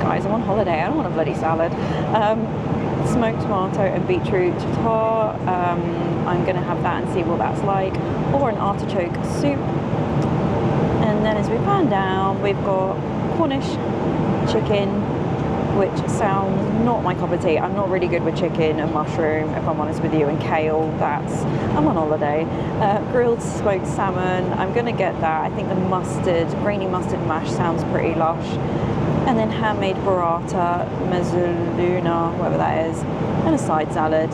Guys, I'm on holiday, I don't want a bloody salad. Smoked tomato and beetroot tartare. I'm going to have that and see what that's like. Or an artichoke soup. And then as we pan down, we've got Cornish chicken, which sounds not my cup of tea. I'm not really good with chicken and mushroom, if I'm honest with you, and kale. I'm on holiday. Grilled smoked salmon, I'm going to get that. I think the grainy mustard mash sounds pretty lush. And then handmade burrata, mezzaluna, whatever that is, and a side salad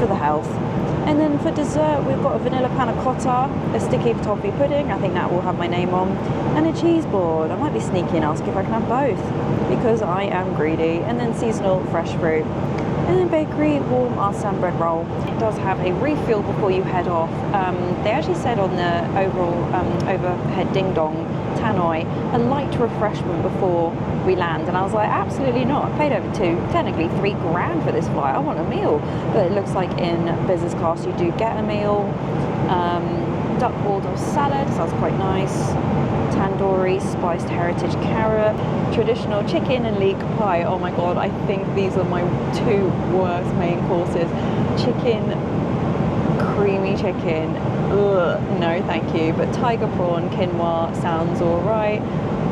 for the health. And then for dessert, we've got a vanilla panna cotta, a sticky toffee pudding, I think that will have my name on, and a cheese board. I might be sneaky and ask if I can have both, because I am greedy. And then seasonal fresh fruit. And then bakery, warm Arsene bread roll. It does have a refill before you head off. They actually said on the overhead ding dong, tannoy, a light refreshment before we land, and I was like, absolutely not. I paid over technically $3,000 for this flight. I want a meal. But it looks like in business class you do get a meal. duck Waldorf salad, sounds quite nice. Tandoori spiced heritage carrot, traditional chicken and leek pie. Oh my god, I think these are my two worst main courses. Chicken, creamy chicken, ugh, no thank you. But tiger prawn quinoa sounds alright.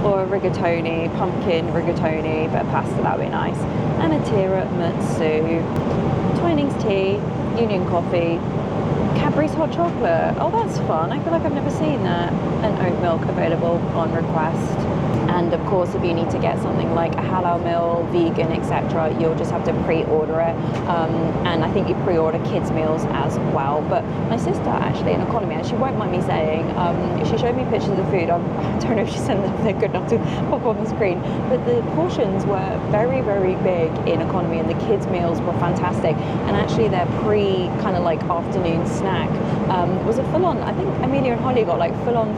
Or rigatoni, pumpkin rigatoni, bit of pasta, that would be nice. And a tiramisu, Twinings tea, Union coffee, Cadbury's hot chocolate. Oh, that's fun. I feel like I've never seen that. And oat milk available on request. And of course, if you need to get something like a halal meal, vegan, etc., you'll just have to pre-order it. And I think you pre-order kids' meals as well. But my sister, actually, in economy, and she won't mind me saying, she showed me pictures of the food. I don't know if she said that they're good enough to pop on the screen, but the portions were very, very big in economy, and the kids' meals were fantastic. And actually, their kind of like afternoon snack was a full-on. I think Amelia and Holly got like full-on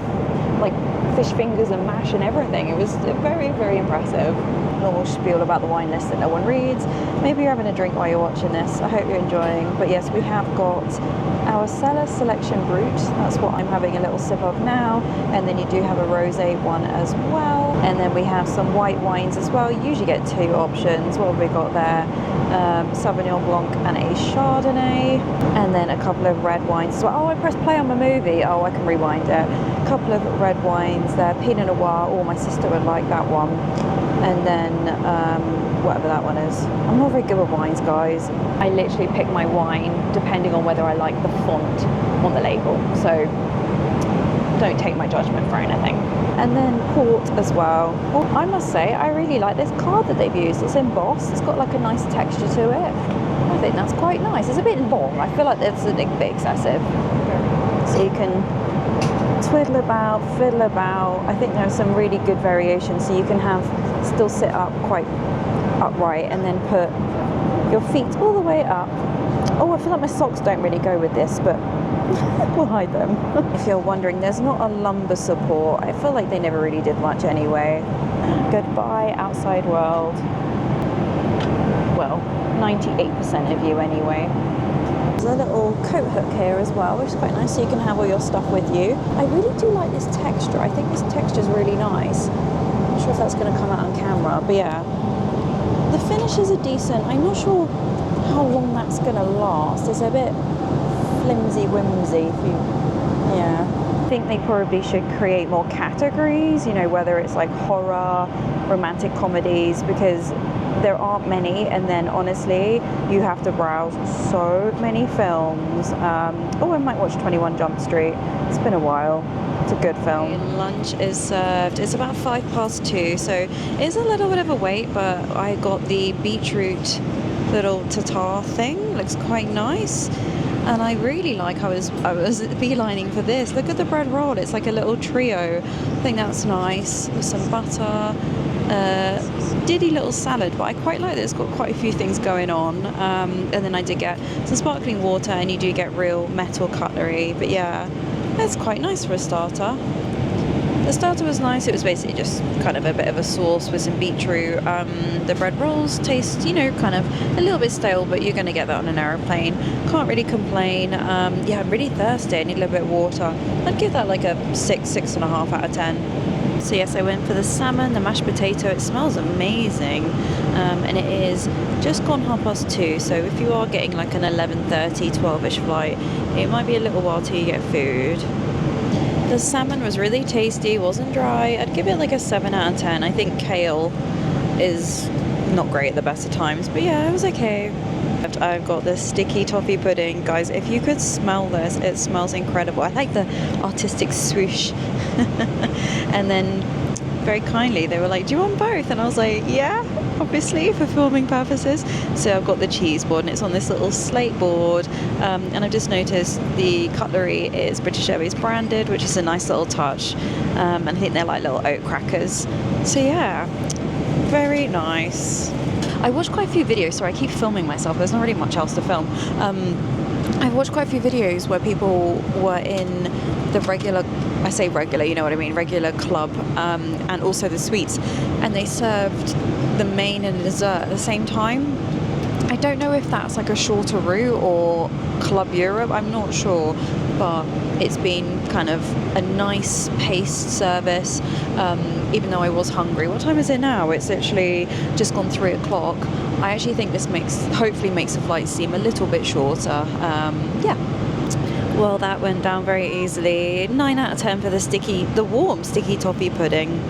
like fish fingers and mash and everything. It was very, very impressive. Normal spiel about the wine list that no one reads. Maybe you're having a drink while you're watching this. I hope you're enjoying. But yes, we have got our Cellar Selection Brut. That's what I'm having a little sip of now. And then you do have a rosé one as well. And then we have some white wines as well. You usually get two options. What have we got there? Sauvignon Blanc and a Chardonnay. And then a couple of red wines as well. Oh, I pressed play on my movie. Oh, I can rewind it. A couple of red wines there. Pinot Noir. Oh, my sister would like that one. And then whatever that one is. I'm not very good with wines, guys. I literally pick my wine depending on whether I like the font on the label. So don't take my judgment for anything. And then port as well. Well, I must say, I really like this card that they've used. It's embossed. It's got like a nice texture to it. I think that's quite nice. It's a bit long. I feel like it's a bit excessive. So you can twiddle about, fiddle about. I think there's some really good variations. So you can still sit up quite upright and then put your feet all the way up. Oh, I feel like my socks don't really go with this, but we'll hide them. If you're wondering, there's not a lumbar support. I feel like they never really did much anyway. Goodbye, outside world. Well, 98% of you anyway. There's a little coat hook here as well, which is quite nice, so you can have all your stuff with you. I really do like this texture. I think this texture is really nice. I'm not sure if that's going to come out on camera, but yeah. The finishes are decent. I'm not sure how long that's going to last. It's a bit flimsy-whimsy. Yeah. I think they probably should create more categories, you know, whether it's like horror, romantic comedies, because there aren't many, and then honestly you have to browse so many films. Oh, I might watch 21 Jump Street. It's been a while. It's a good film. Lunch is served. It's about 2:05, so it's a little bit of a wait, but I got the beetroot little tartare thing. Looks quite nice. And I really like, I was beelining for this. Look at the bread roll. It's like a little trio. I think that's nice. With some butter. Diddy little salad, but I quite like that it's got quite a few things going on. And then I did get some sparkling water, and you do get real metal cutlery. But yeah, it's quite nice for a starter. The starter was nice. It was basically just kind of a bit of a sauce with some beetroot. The bread rolls taste, you know, kind of a little bit stale, but you're going to get that on an aeroplane. Can't really complain. Yeah, I'm really thirsty. I need a little bit of water. I'd give that like a 6.5 out of 10. So yes, I went for the salmon, the mashed potato. It smells amazing. And it is just gone 2:30. So if you are getting like an 11:30, 12-ish flight, it might be a little while till you get food. The salmon was really tasty, wasn't dry. I'd give it like a 7 out of 10. I think kale is not great at the best of times, but yeah, it was okay. I've got this sticky toffee pudding. Guys, if you could smell this, it smells incredible. I like the artistic swoosh. And then very kindly they were like, do you want both? And I was like, yeah, obviously, for filming purposes. So I've got the cheese board, and it's on this little slate board, and I've just noticed the cutlery is British Airways branded, which is a nice little touch, and I think they're like little oat crackers. So yeah, very nice. I watched quite a few videos. Sorry, I keep filming myself. There's not really much else to film. I've watched quite a few videos where people were in the regular, I say regular, you know what I mean, regular club, and also the suites, and they served the main and dessert at the same time. I don't know if that's like a shorter route or Club Europe, I'm not sure, but it's been kind of a nice paced service, even though I was hungry. What time is it now? It's literally just gone 3 o'clock. I actually think this hopefully makes the flight seem a little bit shorter. Yeah. Well, that went down very easily. 9 out of 10 for the warm sticky toffee pudding.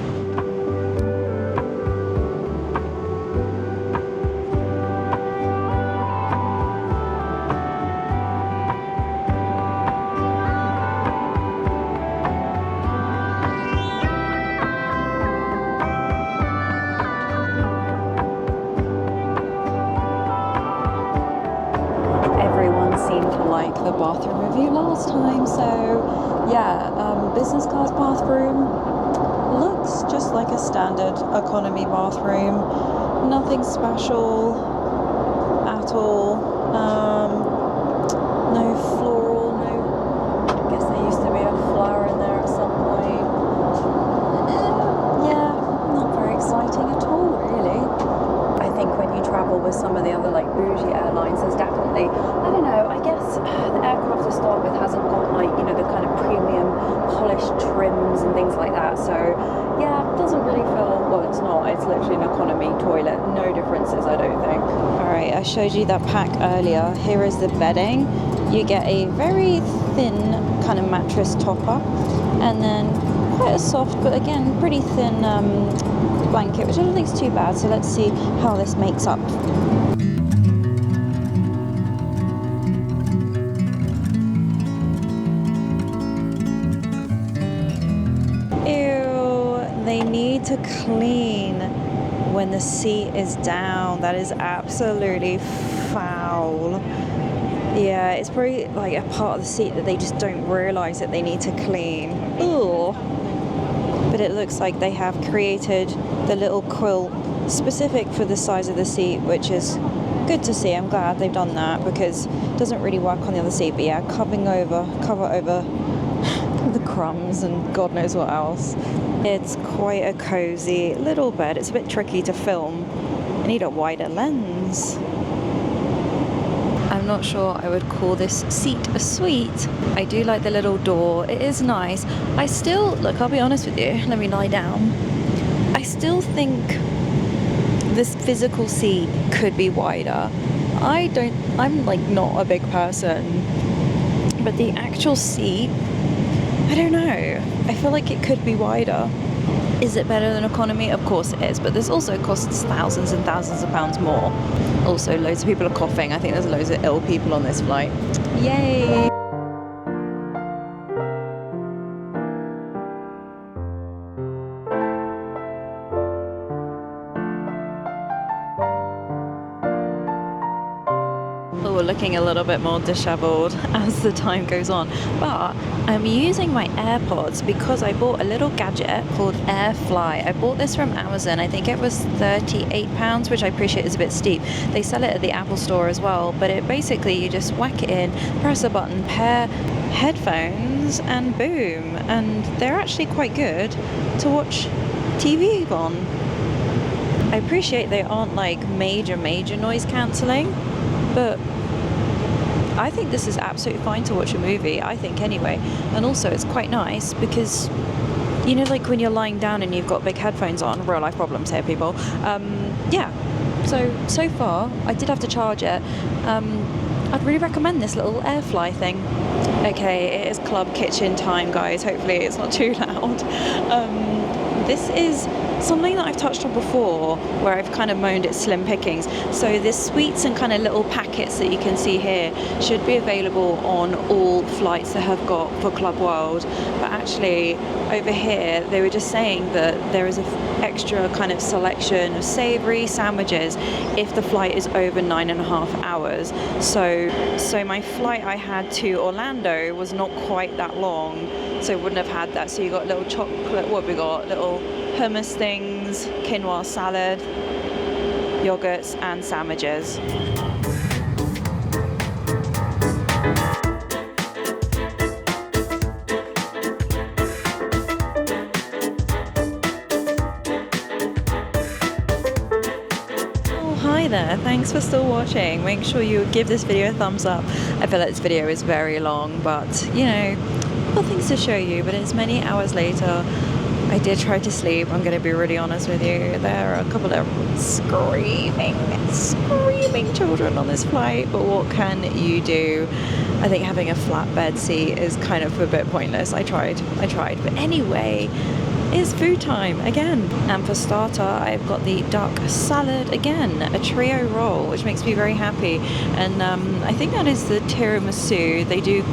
Seemed to like the bathroom review last time, so yeah, business class bathroom looks just like a standard economy bathroom, nothing special at all. No floral, I guess there used to be a flower in there at some point. Yeah, not very exciting at all, really. I think when you travel with some of the other like bougie airlines, there's definitely, I don't know, I guess the aircraft to start with hasn't got like, you know, the kind of premium polished trims and things like that. So yeah, it doesn't really feel, well, it's not, it's literally an economy toilet. No differences, I don't think. All right, I showed you that pack earlier. Here is the bedding. You get a very thin kind of mattress topper, and then quite a soft, but again, pretty thin blanket, which I don't think is too bad. So let's see how this makes up. Ew, they need to clean when the seat is down. That is absolutely foul. Yeah, it's probably like a part of the seat that they just don't realise that they need to clean. Ooh. But it looks like they have created the little quilt specific for the size of the seat, which is good to see. I'm glad they've done that because it doesn't really work on the other seat. But yeah, cover over the crumbs and God knows what else. It's quite a cozy little bed. It's a bit tricky to film. I need a wider lens. I'm not sure I would call this seat a suite. I do like the little door. It is nice. I still, look, I'll be honest with you. Let me lie down. I still think this physical seat could be wider. I'm like not a big person, but the actual seat, I don't know. I feel like it could be wider. Is it better than economy? Of course it is, but this also costs thousands and thousands of pounds more. Also, loads of people are coughing. I think there's loads of ill people on this flight. Yay! We're looking a little bit more disheveled as the time goes on, but I'm using my AirPods because I bought a little gadget called AirFly. I bought this from Amazon. I think it was £38, which I appreciate is a bit steep. They sell it at the Apple store as well, but it basically, you just whack it in, press a button, pair headphones, and boom, and they're actually quite good to watch TV on. I appreciate they aren't like major noise cancelling, but I think this is absolutely fine to watch a movie, I think anyway. And also it's quite nice because, you know, like when you're lying down and you've got big headphones on, real life problems here, people. Yeah, so far, I did have to charge it. I'd really recommend this little AirFly thing. Okay, it is club kitchen time, guys. Hopefully it's not too loud. This is something that I've touched on before, where I've kind of moaned at slim pickings. So the sweets and kind of little packets that you can see here should be available on all flights that have got for Club World. But actually, over here, they were just saying that there is an extra kind of selection of savoury sandwiches if the flight is over 9.5 hours. So my flight I had to Orlando was not quite that long, so wouldn't have had that. So you got little chocolate, what have we got? Little hummus things, quinoa salad, yogurts and sandwiches. Hey there, thanks for still watching. Make sure you give this video a thumbs up. I feel like this video is very long, but you know, got things to show you, but it's many hours later. I did try to sleep, I'm going to be really honest with you. There are a couple of screaming children on this flight, but what can you do? I think having a flatbed seat is kind of a bit pointless. I tried. But anyway, it's food time again. And for starter, I've got the duck salad again, a trio roll, which makes me very happy. And I think that is the tiramisu. They do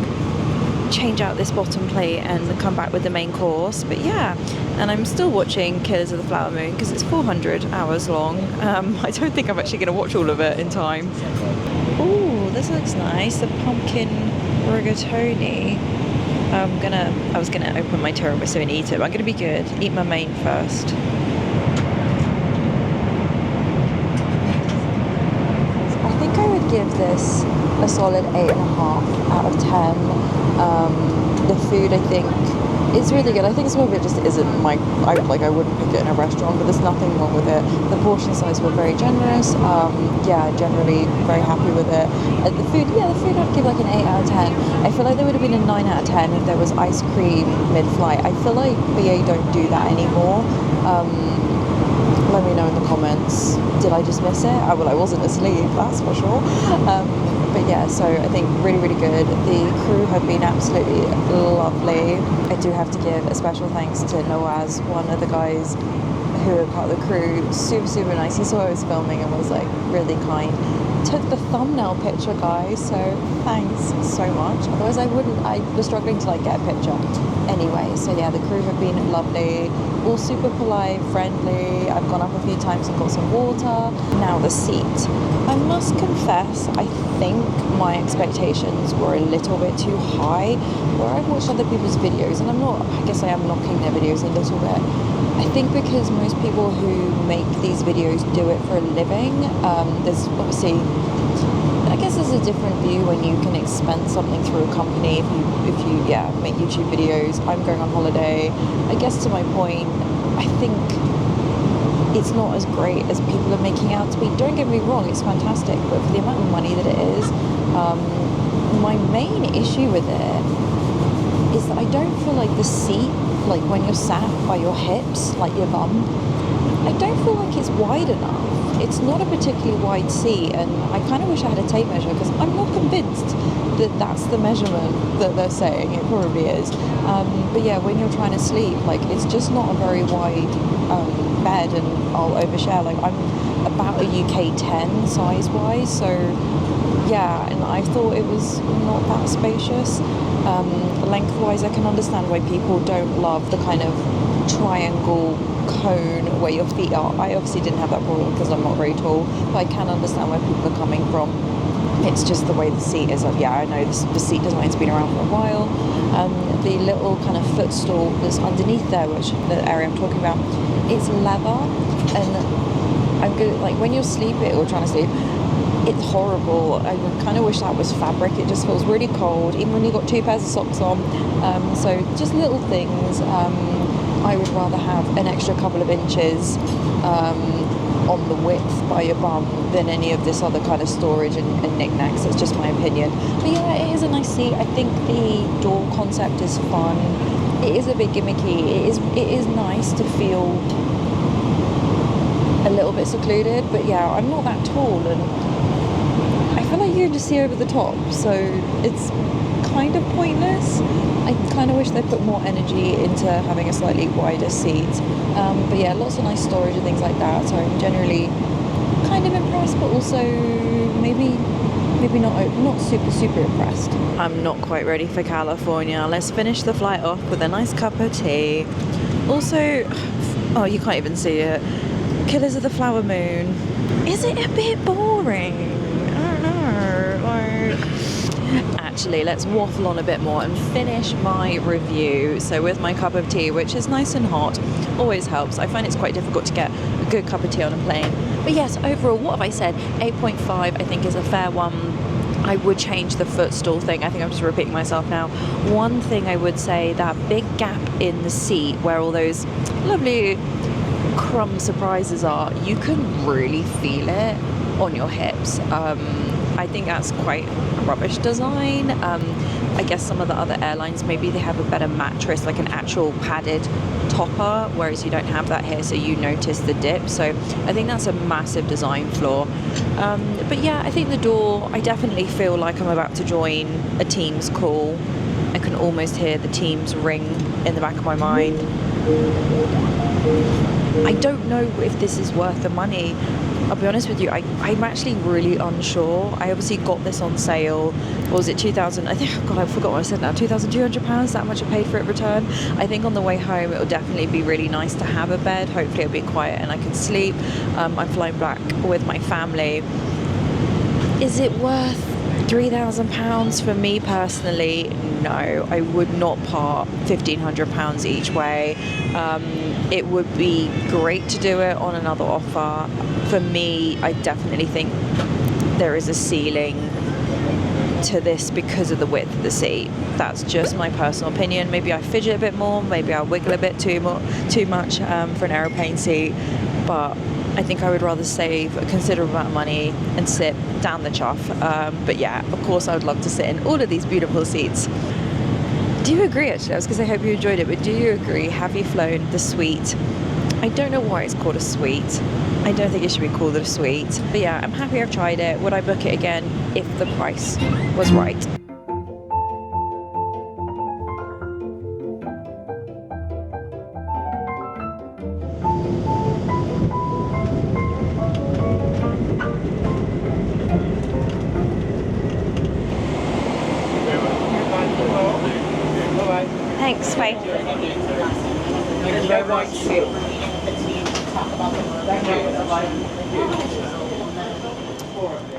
change out this bottom plate and come back with the main course, but yeah. And I'm still watching Killers of the Flower Moon because it's 400 hours long. I don't think I'm actually going to watch all of it in time. Oh, this looks nice, the pumpkin rigatoni. I was gonna open my tiramisu and eat it, but I'm gonna be good, eat my main first. I think I would give this a solid 8.5 out of 10. The food, I think, is really good. I think some of it just isn't I wouldn't pick it in a restaurant, but there's nothing wrong with it. The portion size were very generous. Yeah, generally very happy with it. The food I'd give like an 8 out of 10. I feel like there would have been a 9 out of 10 if there was ice cream mid-flight. I feel like BA don't do that anymore. Let me know in the comments. Did I just miss it? I wasn't asleep, that's for sure. But yeah, so I think really, really good. The crew have been absolutely lovely. I do have to give a special thanks to Noaz, one of the guys who are part of the crew. Super, super nice. He saw I was filming and was like really kind. Took the thumbnail picture, guys, so thanks so much. Otherwise I was struggling to like get a picture. Anyway, so yeah, the crew have been lovely, all super polite, friendly. I've gone up a few times and got some water. Now the seat. I must confess, I think my expectations were a little bit too high. Where I've watched other people's videos, and I guess I am knocking their videos a little bit. I think because most people who make these videos do it for a living, there's obviously, I guess there's a different view when you can expense something through a company if you make YouTube videos. I'm going on holiday. I guess to my point, I think it's not as great as people are making out to be. Don't get me wrong, it's fantastic, but for the amount of money that it is, my main issue with it is that I don't feel like the seat, like when you're sat by your hips, like your bum, I don't feel like it's wide enough. It's not a particularly wide seat, and I kind of wish I had a tape measure because I'm not convinced that that's the measurement that they're saying. It probably is. But yeah, when you're trying to sleep, like it's just not a very wide bed, and I'll overshare. Like I'm about a UK 10 size-wise, so yeah, and I thought it was not that spacious. Lengthwise, I can understand why people don't love the kind of triangle cone where your feet are. I obviously didn't have that problem because I'm not very tall, but I can understand where people are coming from. It's just the way the seat is. Yeah, I know the seat design has been around for a while. The little kind of footstool that's underneath there, which the area I'm talking about, it's leather, and I'm good. Like when you're sleeping or trying to sleep, it's horrible. I kind of wish that was fabric. It just feels really cold, even when you've got 2 pairs of socks on. So just little things. I would rather have an extra couple of inches on the width by your bum than any of this other kind of storage and knickknacks. That's just my opinion. But yeah, it is a nice seat. I think the door concept is fun. It is a bit gimmicky. It is nice to feel a little bit secluded, but yeah, I'm not that tall, and I feel like you can just see over the top, so it's kind of pointless. I kind of wish they put more energy into having a slightly wider seat. But yeah, lots of nice storage and things like that, so I'm generally kind of impressed, but also maybe not super impressed. I'm not quite ready for California. Let's finish the flight off with a nice cup of tea. Also, oh, you can't even see it. Killers of the Flower Moon. Is it a bit boring? I don't know. Actually, let's waffle on a bit more and finish my review. So with my cup of tea, which is nice and hot, always helps. I find it's quite difficult to get a good cup of tea on a plane. But yes, overall, what have I said? 8.5 I think is a fair one. I would change the footstool thing. I think I'm just repeating myself now. One thing I would say, that big gap in the seat where all those lovely crumb surprises are, you can really feel it. on your hips. I think that's quite rubbish design. I guess some of the other airlines, maybe they have a better mattress, like an actual padded topper, whereas you don't have that here, so you notice the dip. So I think that's a massive design flaw. But yeah, I think the door, I definitely feel like I'm about to join a Teams call. I can almost hear the Teams ring in the back of my mind. I don't know if this is worth the money. I'll be honest with you, I'm actually really unsure. I obviously got this on sale. What was it, 2,000? I think, God, I forgot what I said now. £2,200, that much I paid for it return. I think on the way home, it will definitely be really nice to have a bed. Hopefully it'll be quiet and I can sleep. I'm flying back with my family. Is it worth £3,000 for me personally? No, I would not part £1,500 each way. It would be great to do it on another offer. For me, I definitely think there is a ceiling to this because of the width of the seat. That's just my personal opinion. Maybe I fidget a bit more, maybe I wiggle a bit too much for an aeroplane seat, but I think I would rather save a considerable amount of money and sit down the chuff. But yeah, of course I would love to sit in all of these beautiful seats. Do you agree, actually? I was going to say, I hope you enjoyed it, but do you agree? Have you flown the suite? I don't know why it's called a suite. I don't think it should be called a suite. But yeah, I'm happy I've tried it. Would I book it again if the price was right? Thanks, bye.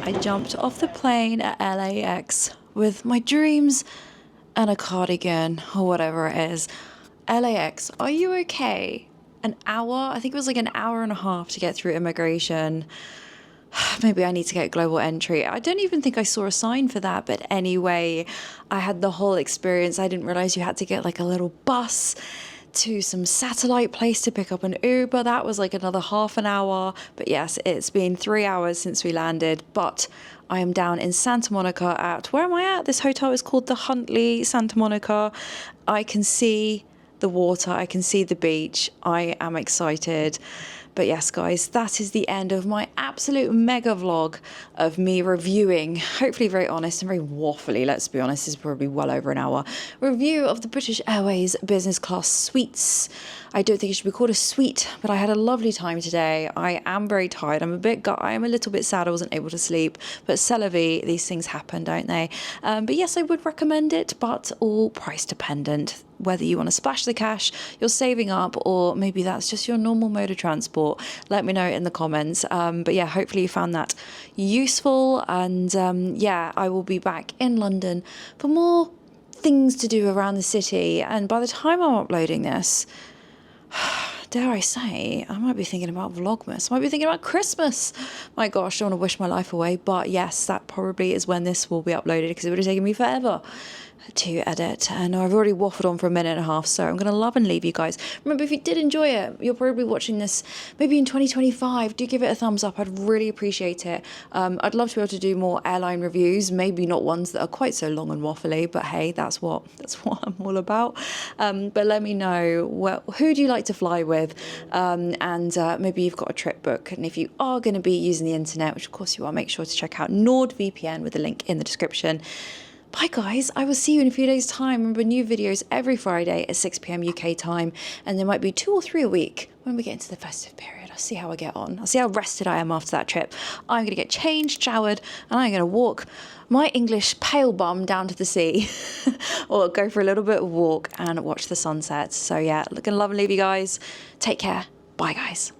I jumped off the plane at LAX with my dreams and a cardigan or whatever it is. LAX, are you okay? An hour? I think it was like an hour and a half to get through immigration. Maybe I need to get global entry. I don't even think I saw a sign for that. But anyway, I had the whole experience. I didn't realize you had to get like a little bus to some satellite place to pick up an Uber. That was like another half an hour. But yes, it's been 3 hours since we landed. But I am down in Santa Monica at, where am I at? This hotel is called the Huntley Santa Monica. I can see the water. I can see the beach. I am excited. But yes, guys, that is the end of my absolute mega vlog of me reviewing, hopefully very honest and very waffly, let's be honest, this is probably well over an hour, review of the British Airways business class suites. I don't think it should be called a suite, but I had a lovely time today. I am very tired. I am a little bit sad I wasn't able to sleep, but c'est la vie, these things happen, don't they? But yes, I would recommend it, but all price dependent. Whether you want to splash the cash, you're saving up, or maybe that's just your normal mode of transport. Let me know in the comments. But yeah, hopefully you found that useful. And yeah, I will be back in London for more things to do around the city. And by the time I'm uploading this, dare I say, I might be thinking about Vlogmas. I might be thinking about Christmas. My gosh, I don't want to wish my life away. But yes, that probably is when this will be uploaded, because it would have taken me forever to edit, and I've already waffled on for a minute and a half, so I'm going to love and leave you guys. Remember, if you did enjoy it, you're probably watching this maybe in 2025, do give it a thumbs up. I'd really appreciate it. I'd love to be able to do more airline reviews, maybe not ones that are quite so long and waffly, but hey, that's what I'm all about. But let me know, who do you like to fly with, and maybe you've got a trip book, and if you are going to be using the internet, which of course you are, make sure to check out NordVPN with the link in the description. Bye guys, I will see you in a few days' time. Remember, new videos every Friday at 6 PM UK time, and there might be 2 or 3 a week when we get into the festive period. I'll see how I get on. I'll see how rested I am after that trip. I'm going to get changed, showered, and I'm going to walk my English pale bum down to the sea or go for a little bit of walk and watch the sunset. So yeah, looking to love and leave you guys. Take care. Bye guys.